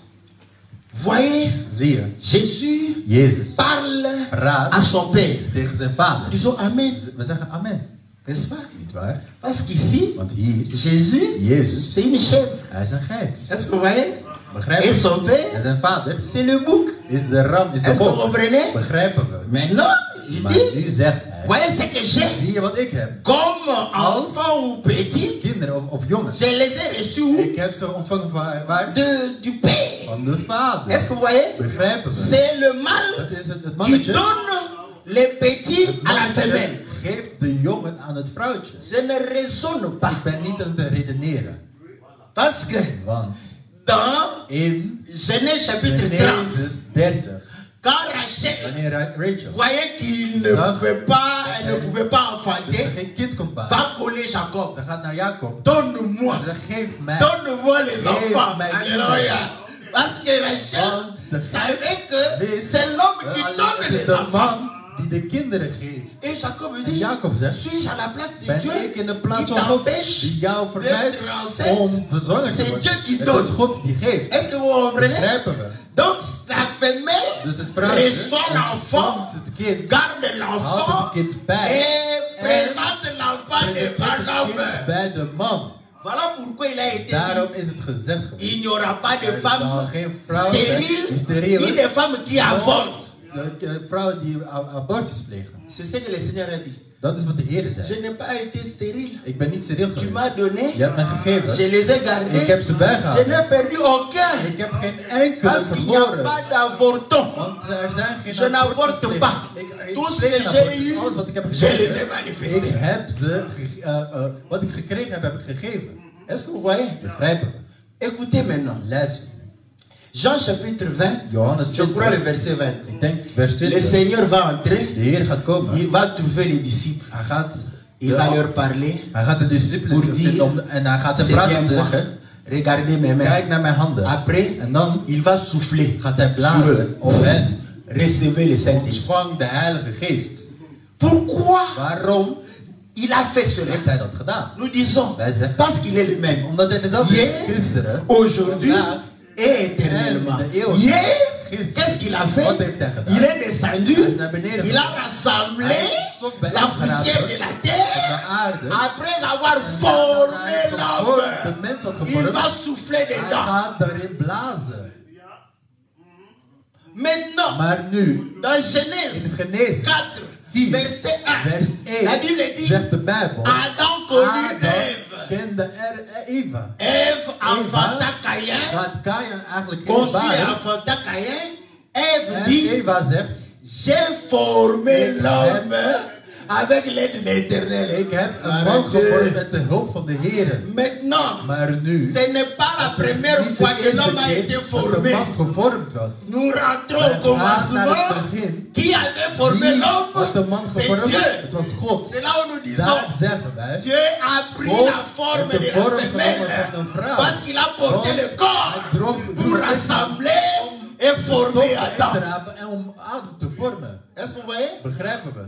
Voyez, Zie je, Jésus Jezus parle praat à son Père. tegen zijn vader. Disons Amen, We zeggen amen. n'est-ce pas? Niet waar? Parce qu'ici, Want hier, Jésus, Jezus, c'est une chèvre. hij is een geit. Est-ce que vous voyez? Begrijp Et je? son Père, En zijn vader c'est le bouc. is de ram, is de Est-ce que vous bok. comprenez? Begrijpen we. Maintenant, il Maar dit, nu zegt hij, voyez ce que j'ai. zie je wat ik heb? Comme enfant ou petit, Kinderen of jongens. je les ai reçus où? Ik heb ze ontvangen van waar? Du Père. Van de vader. Est-ce que vous voyez? Begrijpen we? C'est le mâle Dat is het qui mannetje. donne les petits Het à la mannetje femelle. geeft de jongen aan het vrouwtje. Je ne raisonne pas. Ik ben niet aan het redeneren. Parce que Want dans in Genèse chapitre 30, Genesis 30, quand Rachel wanneer Rachel voyait qu'il ne pouvait pas, elle ne pouvait pas dus enfanter, ze geen kind kon baren, va coller Jacob. ze gaat naar Jacob. Donne-moi. Ze geef mij. Donne-moi les Geef enfants. mij Alléluia. Parce que Rachel Want savait que c'est l'homme qui donne het is les de enfants. man die de kinderen geeft. Et Jacob En dit, Jacob zegt, suis-je à la place de ben Dieu ik in de plaats qui van God t'empêche die jou vermijdt d'être enceinte? om verzorgd te C'est worden. Dieu qui Het donne. is God die geeft. Est-ce que vous comprenez? Begrijpen we? Donc la femelle Dus het vrouwtje reçoit l'enfant, ontvangt het kind, garde haalt l'enfant het kind bij et présente l'enfant en devant brengt het l'homme. kind bij de man. Voilà pourquoi il a été Daarom dit, is het gezegd geweest. il n'y aura pas de Er zal femme geen vrouw zijn die stérile, steriel ni de femme qui avorte. is, vrouwen die abortus plegen. C'est ce que le Seigneur a dit. Dat is wat de Heer Je zei. n'ai pas été stérile. Ik ben niet steriel Tu geweest. m'as donné. Je hebt me gegeven. Je les ai gardés. Ik heb ze Je bijgehouden. n'ai perdu aucun. Ik heb geen enkele Parce qu'il n'y a verloren. pas d'avorton. Want er zijn geen Je n'avorte abortusplicht. pas. Ik Tout ce spreek que geen j'ai abortus. eu, Alles wat ik heb je gegeven. les ai Ik manifestés. heb ze, wat ik gekregen heb, heb ik gegeven. Est-ce que vous voyez? Begrijpen we? Écoutez maintenant. Luister. Jean chapitre 20, Johannes je crois le 20. verset 20. Ik denk vers Le 20. Seigneur va entrer, De Heer gaat komen. il va trouver les disciples, Hij gaat, il va leur parler. hij gaat de discipelen Pour zitten dire, en hij gaat hem C'est bien praten moi. zeggen. Regardez mes mains. Kijk naar mijn handen. Après, En dan il va souffler gaat hij sur blazen eux. op hen. Recevez le Saint-Esprit. Ontvang de Heilige Geest. Pourquoi Waarom il a fait cela? heeft hij dat gedaan? Nous disons, Wij zeggen, parce qu'il est le même. omdat hij dezelfde Hier, is gisteren, Aujourd'hui vandaag et éternellement. en de eeuw. Hier, Gisteren. qu'est-ce qu'il a fait? Wat heeft hij gedaan? Il est descendu, Hij is naar beneden il a gegaan. rassemblé Hij heeft stof la bijeengeraapt poussière de la op terre. de aarde. Après avoir En formé nadat hij de l'homme, mens had il gevormd, va souffler hij dedans. gaat daarin blazen. Maintenant, Maar nu, dans in Genèse Genesis 4, 4, verset 1, vers la 1, Bible dit, zegt de Bijbel, Adam connut Adam Ève. kende Eva. Ève enfanta Caïn, Gaat Kain eigenlijk geen conçut baren. enfanta Caïn. Ève En dit, Eva zegt, j'ai formé l'homme avec l'aide de l'Éternel. ik heb een Maar man Dieu, gevormd met de hulp van de Heer. Maintenant, Maar nu, ce n'est pas la het is première niet fois de que l'homme a eerste été keer dat de formé. man gevormd was. Nous rentrons au Wij gaan naar commencement. het begin. Qui avait formé Wie had de l'homme? man C'est gevormd? Dieu. Het was God. C'est là où nous disons, Daar zeggen wij, Dieu a pris God la forme heeft de de la vorm femelle genomen van een vrouw. parce qu'il a porté Want le corps hij droeg pour de rassembler et former stof te Adam. drapen en om Adam te vormen. Est-ce que vous voyez? Begrijpen we?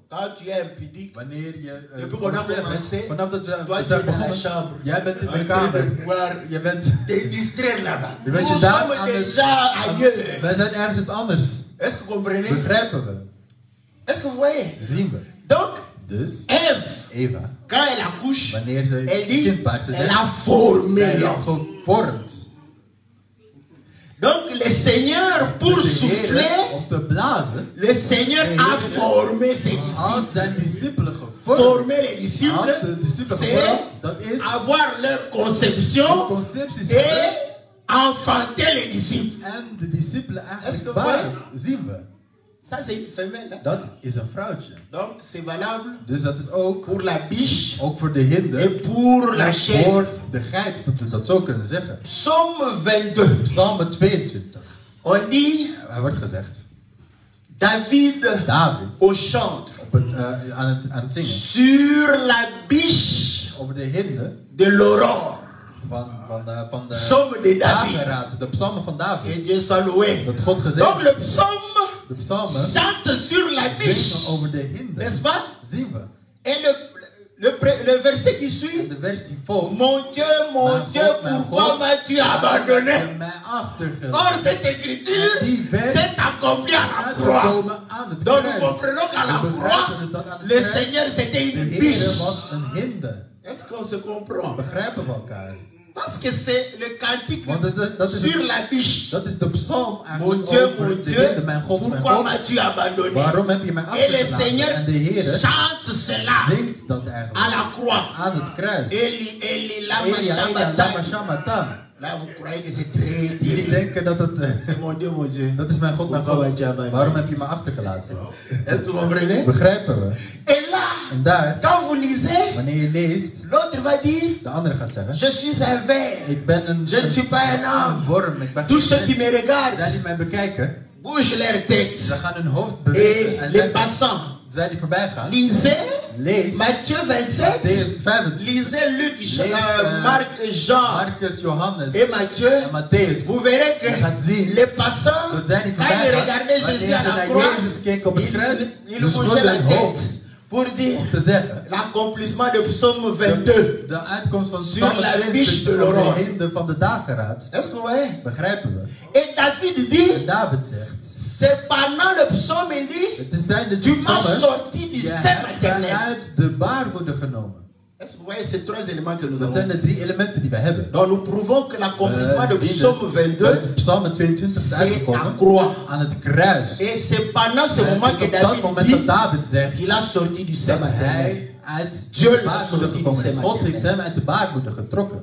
Quand tu es impudique, Wanneer je... Depuis qu'on a commencé, vanaf dat we toi tu zijn es dans la begonnen, chambre. jij bent in En de train de kamer. boire, Je bent... te distraire là-bas. Je bent je Nous daar sommes aan het... déjà ailleurs. Wij zijn ergens anders. Est-ce que vous comprenez? Begrijpen we? Est-ce que vous voyez? Zien we. Donc, Dus, Ève, Eva, quand elle accouche, wanneer ze elle dit, kind baart, ze elle zegt, a formé zij heeft l'homme. gevormd. Donc le Seigneur, pour De Heer, souffler, om te blazen, le Seigneur a formé ses had disciples. zijn discipelen gevormd. Former les Had disciples, de discipelen c'est gevormd. Dat is avoir leur de conception concepties et hebben enfanter les disciples. en de discipelen Est-ce eigenlijk que baren. Zien we. Ça, c'est une femelle. Hein? Dat is een vrouwtje. Donc, c'est valable Dus dat is ook, pour la biche ook voor de hinde et pour la en chèvre. voor de geit, dat we dat zo kunnen zeggen. Psaume 22. Psalm 22. On dit Er wordt gezegd, David David au chant op het, aan het zingen sur la biche over de hinde de l'aurore. van de Psaume de David. dageraad, de psalmen van David. Et Dieu soit loué. Dat God Donc gezegd, le psaume de psalmen chante sur la biche. zingen over de hinde. N'est-ce pas? Zien we. Et le verset qui En suit. de vers die volgt, Mon Dieu, God, pourquoi God, m'as-tu abandonné? en mij Or, achtergelaten. cette écriture Die vers s'est accomplie à la croix. uitgekomen aan het Donc nous kruis. comprenons qu'à la We croix, begrijpen dus dat aan het le kruis Seigneur c'était de une Heer biche. was een hinde. Est-ce qu'on se comprend? Begrijpen we elkaar? Parce que c'est le cantique Want dat is sur la biche. Dat is de psalm Mon eigenlijk Dieu, over mon de Dieu, hinde, mijn God, mijn pourquoi God. m'as-tu abandonné? Waarom heb je mij Et le achtergelaten? Seigneur En de Heer chante cela zingt dat à eigenlijk la croix. aan het kruis. Eli, Eli, lama Elia, Elia, sabachthani. lama shamatan. Là, vous croyez que c'est très Jullie terrible. denken dat het... C'est mon Dieu, mon Dieu. dat is mijn God, mijn Pourquoi God. m'as-tu abandonné? Waarom heb je me achtergelaten? Est-ce que vous comprenez? Begrijpen we? Et là, En daar, quand vous lisez, wanneer je leest, l'autre va dire, de andere gaat zeggen, je suis un ver. ik ben een Je ne suis pas un homme. worm, ik ben Tous ceux geen qui mens. me regardent Zij die mij bekijken, bougent leur tête. ze gaan hun hoofd bewegen Et en les zeggen, passants, zij die voorbij gaan, lisez lees Matthieu 27, Matthäus 25, lisez Luc, Lees, Marc, Jean Marcus, Johannes et Matthieu. en Matthäus. Vous verrez que Je gaat zien les passants, dat zij die quand voorbij ils gaan, regardaient wanneer Jésus ze à la naar croix, Jezus keken op het kruis, ils ze bougeaient schudden la hun tête hoofd pour dire om te zeggen, l'accomplissement de psaume 22. de uitkomst van Sur Psalm la 20 biche de over l'aurore. de hinde van de dageraad. Est-ce que vous voyez? Begrijpen we? Et David dit, En David zegt, c'est pendant le psaume, il dit, het is tijdens tu de m'as psalmen, sorti du je sein hebt mij maternel. uit de baarmoeder genomen. Est-ce que vous voyez ces trois éléments que nous Dat avons? zijn de 3 elementen die we hebben. Donc nous prouvons que l'accomplissement de Psaume 22, Psalm 22 is c'est la uitgekomen croix. aan het kruis. Et c'est pendant ce En moment het que is op dat David moment dat dit David zegt qu'il a sorti du sein dat maternel. hij uit Dieu de l'a baarmoeder sorti gekomen du is. sein God heeft maternel. hem uit de baarmoeder getrokken.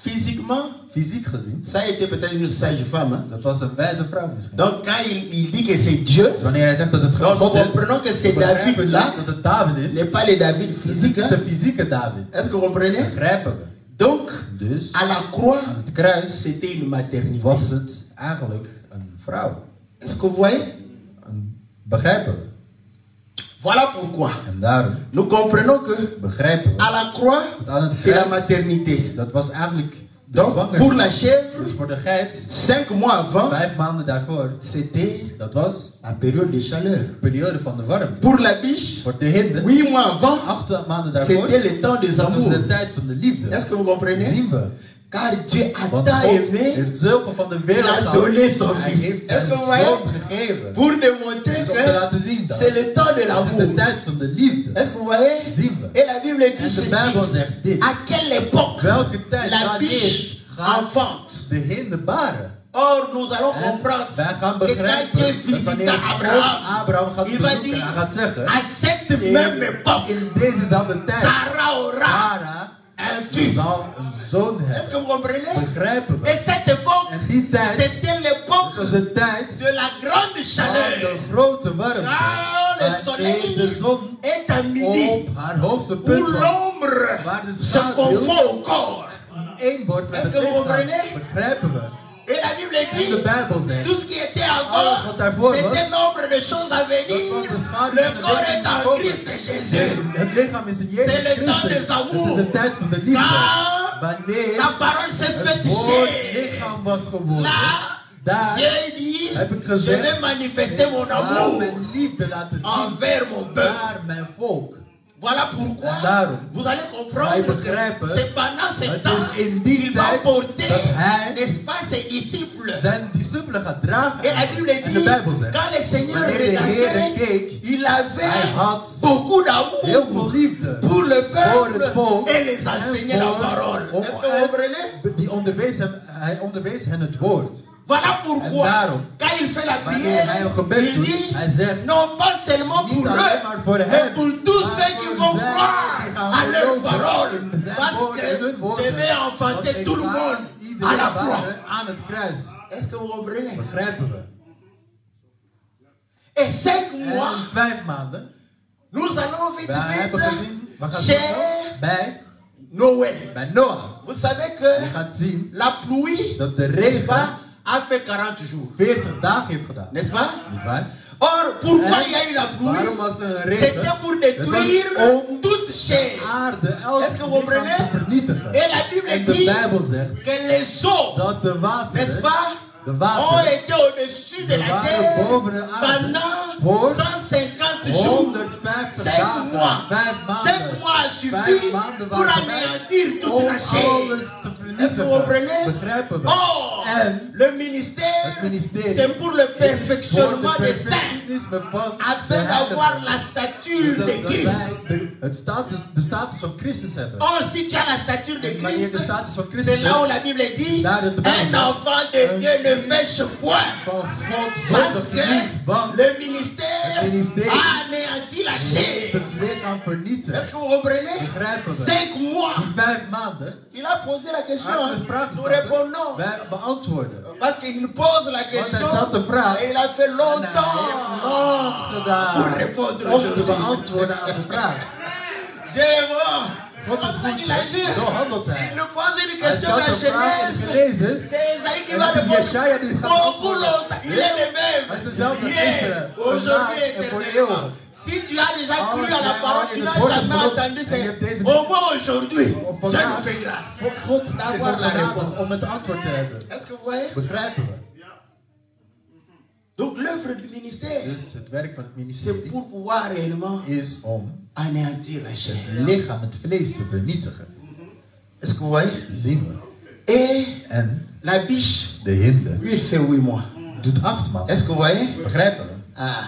Physiquement, Fysiek gezien. ça a été peut-être une sage femme. Hein? Dat was een wijze vrouw misschien. Donc quand il dit que c'est Dieu, Dus wanneer hij zegt dat het donc nous God is, comprenons que c'est begrijpen David we là, dat het David is. n'est pas le David Het is physique. niet Hein? de fysieke David. Est-ce que vous comprenez? Begrijpen we. Donc, Dus à la croix, aan het kruis c'était une maternité. was het eigenlijk een vrouw. Est-ce que vous voyez? Begrijpen we. Voilà pourquoi En daarom nous comprenons que begrijpen à we la croix, dat aan het c'est la kruis, maternité. dat was eigenlijk de Donc, pour la zwangerschap. chèvre, Dus voor de geit, 5 mois avant, 5 maanden daarvoor, c'était dat was la période de chaleur. de periode van de warmte. Pour la biche, Voor de hinde, 8 mois avant, 8 maanden daarvoor, c'était le temps des dat was amours. de tijd van de liefde. Est-ce que vous comprenez? Zien we. Car Dieu a Want tant God aimé heeft zoveel van de il wereld a gehad. donné son Hij fils. heeft Est-ce zijn que vous voyez? zoon gegeven. Pour démontrer Dus om te que laten zien dat c'est le temps de het is de l'amour. tijd van de liefde. Est-ce que vous voyez? Zien we. Et la Bible dit En de ceci. Bijbel zegt dit. À quelle époque Welke tijd la wanneer biche gaat enfante? de hinde baren? Or, nous allons En comprendre wij gaan que quand begrijpen Dieu dat visita wanneer God Abraham, Abraham gaat il va bezoeken, dire hij gaat zeggen, à cette même époque, in dezezelfde tijd, Sarah aura Sarah un fils. zal een zoon Est-ce que hebben. vous comprenez? Begrijpen Et we? cette époque, En die tijd, c'était l'époque dat was de tijd de la grande van chaleur. de grote warmte. Quand le Wanneer de soleil zon est à midi, op haar hoogste où punt was, l'ombre waar de se schaduw confond au corps. één wordt met Est-ce het que vous lichaam. comprenez? Begrijpen we? Et la Bible En de dit, Bijbel zegt, tout ce qui était alles avant, wat daarvoor was, c'était nombre de choses à venir. dat was de schaduw Le van de corps dingen est en die komen. Christ Jésus. Het lichaam is in Jezus C'est le temps Christus. des amours. Het is de tijd van de liefde. Quand Wanneer la parole s'est het faite woord chair, lichaam was geworden, là, daar j'ai dit, heb ik je gezegd, vais manifester mon ik ga amour mijn liefde laten zien envers mon peuple. naar mijn volk. Voilà pourquoi En daarom vous allez ga je comprendre que begrijpen, c'est pendant ce het temps is in die qu'il va tijd porter, dat hij n'est-ce pas, ses disciples. zijn discipelen gaat dragen. Et la Bible En de dit, Bijbel zegt, quand le Seigneur wanneer de Heer regardait, keek, il hij avait had beaucoup heel veel d'amour liefde pour le voor het peuple volk et les enseignait la parole. om- Est-ce que vous comprenez? die onderwees hem, hij onderwees hen het woord. Voilà pourquoi, En daarom, quand il fait la wanneer prière, hij een gebed il doet, dit, hij zegt, non pas seulement niet pour eux, alleen maar voor mais hem, pour tous maar ceux qui voor vont zij croire die gaan à leur geloven parole. in zijn Parce woorden en hun que woorden. je vais Want enfanter ik tout le ga monde à iedereen la croix. baren aan het kruis. Est-ce que vous comprenez? Begrijpen we? Et 5 mois, En 5 maanden, nous allons vite wij hebben vite gezien, we gaan chez zien bij Noé. Noach. Vous savez Je que gaat zien la pluie, dat de n'est-ce regen pas, a fait 40 jours. 40 dagen heeft gedaan. N'est-ce pas? Niet waar? Or, pourquoi En il y a eu la waarom pluie? was er een regen? C'était pour détruire Het was om toute chair. aarde, elk Est-ce que vous lichaam comprenez? te vernietigen. Et la Bible En de dit Bijbel zegt que les eaux, dat de n'est-ce wateren, pas, de ont wateren été au-dessus de la waren terre boven de aarde pendant voor 150 jours. 150 5 dagen, mois. 5 5 maanden. mois a 5 suffi maanden pour waren anéantir om toute la chair. alles te Est-ce que vous comprenez? vernietigen. Begrijpen we? Or, En le ministère, het ministerie c'est pour le is voor de perfectionnement des saints, perfectionisme van afin de d'avoir heiligen. la stature de Dat Christ. wij de status van Christus hebben. Or, si tu as la stature de En wanneer de Christ, status van c'est Christus là où is, la Bible dit, daar de Bijbel un zegt, enfant de Dieu ne pêche point. van God Parce zondigt que niet, want le ministère het ministerie a anéanti la chair. het lichaam vernietigen. Est-ce que vous comprenez? Begrijpen we? 5 mois. Die 5 maanden, Il a posé la question. hij heeft de vraag Nous gesteld. répondons. Wij beantwoorden. Parce qu'il pose la Want hij question. stelt de vraag. Et il a fait En hij heeft longtemps. lang gedaan Pour répondre om te aujourd'hui. beantwoorden aan de vraag. Dieu est mort. God is goed, Il agit. hè? Zo handelt hij. Il nous pose une Hij question stelt dans een vraag in Genèse. Genesis. C'est Esaïe qui En va het is répondre. Jesaja die gaat Beaucoup antwoorden. longtemps. Il est le même. Hij is dezelfde Hier, gisteren, aujourd'hui, vandaag en voor éternellement. eeuwig. Si tu as déjà cru Als à la jij parole, al tu in n'as het woord jamais gelooft entendu en je hebt c'est deze au moins aujourd'hui. Op Dieu vandaag, nous fait grâce. God is D'avoir ons la genadig réponse. om het antwoord te hebben. Est-ce que vous voyez? Begrijpen we? Donc l'œuvre du ministère, Dus het werk van het c'est ministerie pour pouvoir réellement is om anéantir la chair. het lichaam, het vlees te vernietigen. Est-ce que vous voyez? Zien we. Et En la biche, de hinde lui, il fait 8 mois. doet 8 maanden. Est-ce que vous voyez? Begrijpen we? Ah.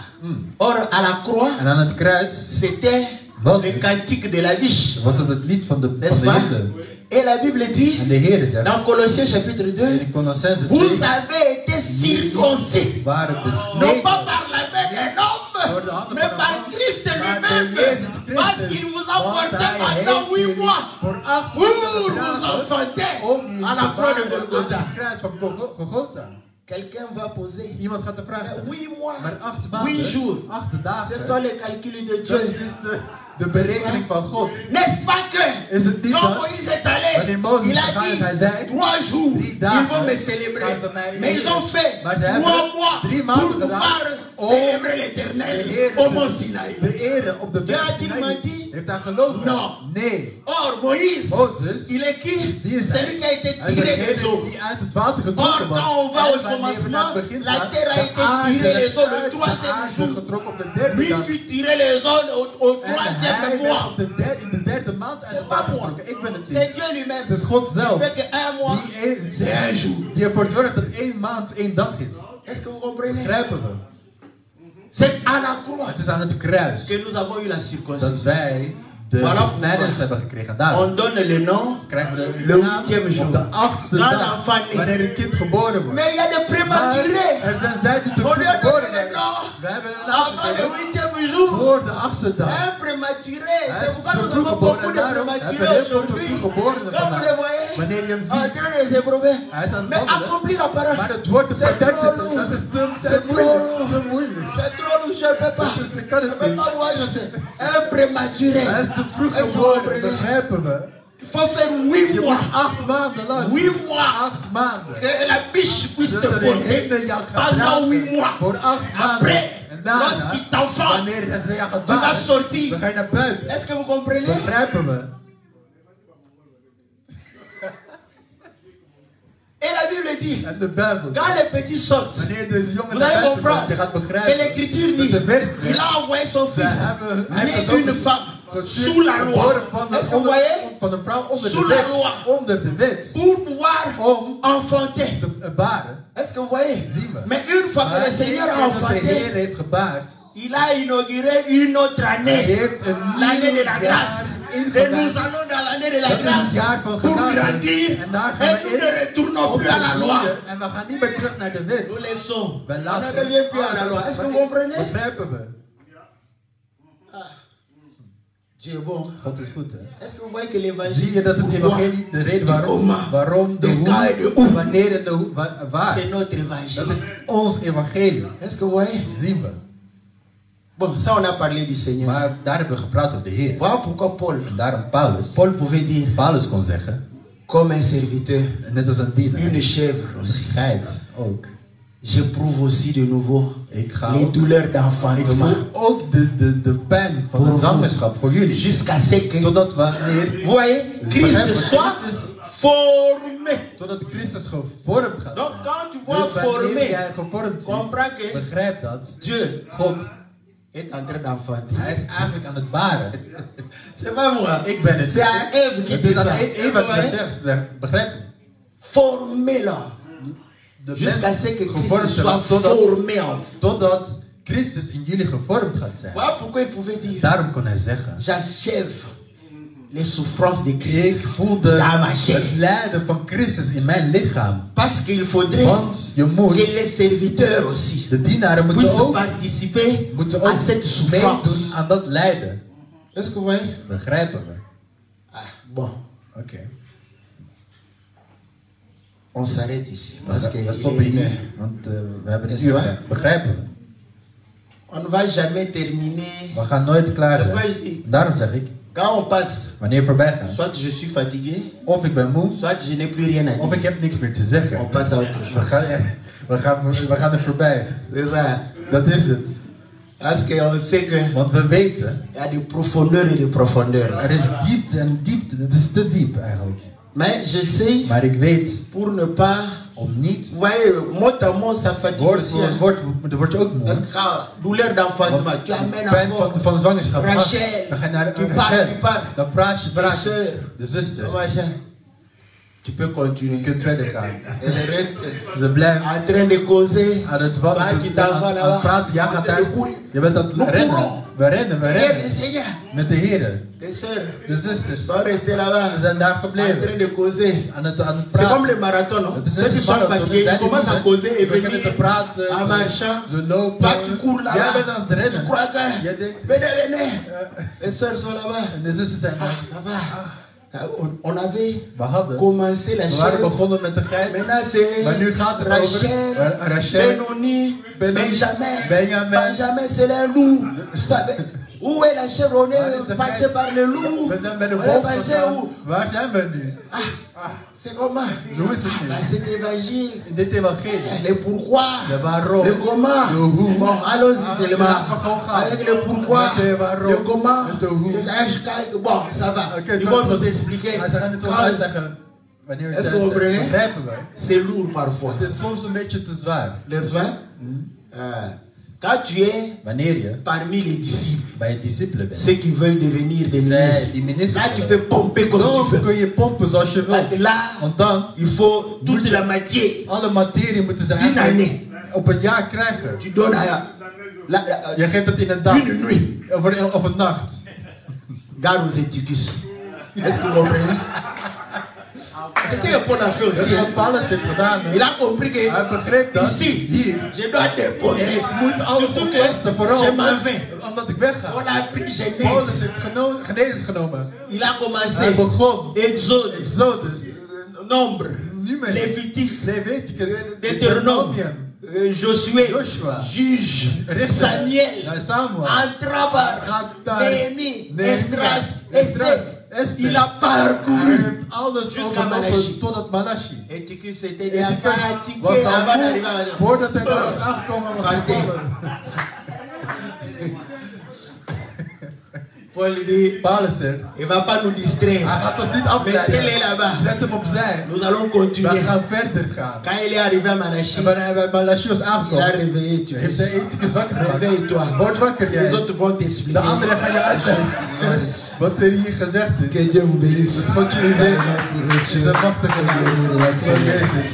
Or, à la croix, En aan het kruis, c'était was le het, cantique de la biche. was het het lied van de N'est-ce pas? hinde. Et la Bible dit, En de Heer zegt, dans Colossiens chapitre 2, in Colossense vous 2, avez été circoncis, waren non besneden pas par la main d'un door de homme, handen mais van par een man, Christ maar door lui-même, Jezus parce Christus. qu'il vous a Want porté hij pendant heeft 8 mois voor 8 pour maanden vous gedragen enfanter om jullie à la te croix de baren aan Golgotha. het kruis van Golgotha. Quelqu'un va poser, Iemand gaat de vraag mais stellen. 8 mois, Maar 8 8 maanden, jours, 8 ce dagen, sont les calculs de dat Dieu. is de berekening van God. N'est-ce pas que Is het niet quand dat Moïse est allé, wanneer Mozes il a gegaan is, dit hij zei, 3 jours, 3 ils dagen vont me célébrer. gaan ze mij Mais ils ont fait Maar ze 3 hebben mois 3 pour maanden gedaan pouvoir om célébrer de l'éternel Heer au mont Sinaï. te eren op de berg Ja, Sinaï. die Heeft hij gelogen? Non. Nee. Or, Moïse, Mozes, il est qui? die is Celui qui a été hij is tiré des degene eaux. die uit het water Or, getrokken was. quand on va au En wanneer we commencement, naar het begin la gaan, terre a de été aarde tirée les eaux le uit de 3e aarde jour. getrokken op de derde Lui dag. fut tiré les eaux au En 3e hij werd mois. op in de derde maand uit C'est het pas water moi. getrokken. Ik ben het C'est niet. Dieu lui-même. Het is God Il zelf. fait que 1 mois, c'est un jour. Die ervoor zorgt dat 1 maand 1 dag is. Est-ce que vous comprenez? Begrijpen we? C'est à la croix Het is aan het kruis que nous avons eu la circoncision. dat wij de Voilà besnijdenis hebben gekregen. Daarom On donne le nom krijgen we le de naam 8e jour. op de 8e Quand dag, l'enfant naît. wanneer een kind geboren wordt. Mais il y a des Maar prématurés. er zijn zij die te On vroeg lui a geboren donné le werden. nom We hebben een naam avant le gegeven 8e jour. voor de 8e dag. Un prématuré. Hij C'est is pourquoi te nous vroeg avons geboren beaucoup en de daarom hebben we prématurés heel veel te aujourd'hui. vroeg geboren Quand vous vandaag. les voyez, Wanneer je hem en ziet. train de les éprouver. Hij is aan het Mais wandelen. accomplir la parole. Maar het woord te C'est praktijk trop zetten, lourd. dat is C'est te moeilijk. trop Te moeilijk. C'est trop lourd, je ne peux pas. Dus ik kan Je het ne peux niet. pas voir, je sais. Un prématuré. Hij is te vroeg Est-ce que vous geboren, comprenez? begrijpen we. Il faut faire 8 Je mois. moet 8 maanden lang. 8 mois. 8 maanden. Que la biche puisse te Zodat de porter hinde jou gaat pendant 8 dragen mois. voor 8 maanden. Après, En daarna, lorsqu'il t'enfante, wanneer ze jou gaat tu vas baren, sortir. dan ga je naar buiten. Est-ce que vous comprenez? Begrijpen we? Et la Bible dit, En de Bijbel zegt, quand les petits sortent, wanneer deze jongen vous naar allez buiten komt, comprendre je gaat que begrijpen l'écriture dat dit, de vers il a envoyé son Ze fils, hebben, hij né heeft d'une een femme, gestuurd, sous la loi. geboren van Est-ce que een, vous voyez? van een vrouw onder Sous de la wet. loi. Onder de wet. Pour pouvoir Om enfanter. te baren. Est-ce que vous voyez? Zien we. Mais une fois Maar que le Seigneur a dat de Heer enfanté, heeft gebaard, il a inauguré une autre hij année, heeft een l'année nieuw de la jaar grâce. Et nous ingewijd. allons dans l'année de la Dat is het jaar grâce van pour genade. grandir. En daar Et gaan nous we ne retournons in. plus à la loi. En we gaan niet meer terug naar de wet. Nous laissons. We On laten ne revient plus à la loi. Est-ce que vous comprenez? Begrijpen we? Dieu est bon. God is goed, hè? Est-ce que vous voyez que l'évangile, Zie je dat het pourquoi? evangelie, de reden Comment? waarom, de De hoe, quand et de où? wanneer en de hoe, waar. C'est notre Dat évangile. is ons evangelie. Est-ce que vous voyez? Zien we. Bon, ça on a parlé du Seigneur. Maar daar hebben we gepraat over de Heer. Voilà pourquoi Paul. En daarom Paulus Pouvait dire, kon zeggen, comme un serviteur, net als een dienaar, une chèvre aussi. geit ook. J'éprouve aussi de nouveau Ik ga les ook, douleurs ik d'enfantement. voel ook de pijn van Voor de zwangerschap voor jullie. Jusqu'à ce que, Totdat wanneer, vous voyez, Christ soit formé. totdat Christus gevormd gaat. Donc quand tu vois Dus wanneer formé, jij gevormd ziet, comprends que begrijp dat Dieu God, est en train d'enfanter. hij is eigenlijk aan het baren. C'est pas moi. Ik ben het. C'est à Ève qui Het dit is aan ça. Eva Vous die voyez? dat zegt. Ze zegt, begrijp je? Formé-la. De Jusqu'à ce mens que gevormd Christ soit zijn, formé en vous. totdat Christus in jullie gevormd gaat zijn. Voilà pourquoi il pouvait dire, Daarom kon hij zeggen, j'achève les souffrances de Christ ik voelde dans ma chair. het lijden van Christus in mijn lichaam. Parce qu'il faudrait Want je moet, que les serviteurs aussi de dienaren moeten puissent ook, participer à cette souffrance. meedoen aan dat lijden. Est-ce que vous voyez? Begrijpen we? Ah, bon, Oké. on s'arrête ici. Parce que We stoppen il hier est- nu, want we hebben een Is uur. waar? Begrijpen we? on ne va jamais terminer. We gaan nooit klaar Dat wou je zijn. niet. Daarom zeg ik, Quand on passe, wanneer voorbij gaat, soit je suis fatigué, of ik ben moe, soit je n'ai plus rien à of ik dire. heb niks meer te zeggen. On passe à autre We chose. gaan er voorbij. C'est ça. Dat is het. Parce qu'on sait que Want we weten, il y a des profondeurs et des profondeurs. er is diepte en diepte. Het is te diep eigenlijk. Mais je sais, Maar ik weet, pour ne pas. om niet, Vous voyez, mot à mot, ça fatigue woord aussi. voor Hein. woord, dan word je ook moe. Parce que douleur d'enfantement, tu amènes Pijn encore. van zwangerschap. Rachel, Dan ga je naar tu parles. Dan praat je, Les sœurs. de zusters. Rachel, tu peux Je continuer. kunt verder gaan. Et le reste, Ze blijven en train de causer. aan het Toi qui t'en vas aan là-bas, het praten. Ja, en gaat train daar. de courir. Je bent aan het Nous rennen. courons. We rennen, we Et le rennen. Seigneur, Met de heren. les sœurs De zusters. sont restées là-bas, Ze zijn daar en train gebleven. de causer. Aan het C'est comme praten. le marathon, non? Het is Ceux net qui een sont marathon. fatigués, ils commencent à causer et We beginnen te venir praten. en marchant. Ze lopen. Toi, tu cours là-bas. Jij bent aan het Tu rennen. crois que... Jij denkt. Venez, venez. Les sœurs sont là-bas. En de zusters zijn daar. Là-bas. On avait We hadden. commencé la We waren chaîne. begonnen met de geit. Maintenant c'est Maar nu gaat het Rachel, over Rachel, Benoni, Benjamin. Benjamin. Benjamin, c'est un loup. Tu savais où est la chair? On Waar is est de passé geit? par le loup. We zijn bij de On est wolf passé gegaan. où? Waar zijn we nu? C'est comment? Zo is het Dans nu. cet évangile, In dit evangelie. le pourquoi, De waarom. le comment. De hoe. Bon, allons-y Ah, seulement. laten we gewoon gaan. Avec le pourquoi, Met de waarom. le comment, Met de hoe. bon, ça va. Oké, Ils zo vont is nous het. expliquer. Ze gaan het ons Quand uitleggen. Wanneer we Est-ce thuis que vous zijn. comprenez? Begrijpen we. c'est lourd parfois. Het is soms een beetje te zwaar. N'est-ce pas? Quand tu es Wanneer je parmi les disciples, bij je discipelen bent. ceux qui veulent devenir des Zij ministres, die ministers là tu willen. peux pomper comme Dan tu veux. kun je pompen zoals je Parce que wilt. là, Want dan il faut toute la matière. alle materie moeten ze Une eigenlijk année. op een jaar krijgen. Tu donnes à Je geeft het in een dag. une nuit. Of een nacht. Gare aux éticus. Est-ce que vous comprenez? C'est ce que Paul a fait Dat aussi. is wat Paulus heeft gedaan. hè. Il a compris que Hij begreep dat ici, hier. je dois déposer. Ik moet alles Surtout oplossen. que Vooral je m'en vais. omdat ik wegga. On a pris Paulus Genèse. heeft Genesis genomen. Il a commencé. Hij begon. Exode, Exodus. Nombre, Numéros. Lévitique, Leviticus. Deutéronome, Josué, Joshua. Juge, Richter. Samuel, Samuel. Antrabar, Gaat daar. Néhémie, Nehemia, Esdras, Esdras, Esther. Esther. Il a Hij parcouru. heeft alles Jusqu'à overlopen Malachi. totdat Malachi. Éticus était déjà Leviticus fatigué was al avant d'arriver à moe. la Voordat hij daar was aangekomen was hij Partij. gevallen. Paul dit, Paulus zegt, il ne va pas nous distraire. hij gaat ons niet Mettez-les afleiden. là-bas. Zet hem opzij. Nous allons We continuer. gaan verder gaan. Quand il est arrivé à Malachi, En wanneer hij bij Malachi was il a aangekomen, réveillé tu heeft hij Ethicus wakker gemaakt. Réveille-toi. Word wakker Les jij. autres vont De t'expliquer. anderen gaan je uitleggen wat er hier gezegd is. Que Dieu vous bénisse. Dat is wat jullie zeggen. Het is een machtige naam van Jezus.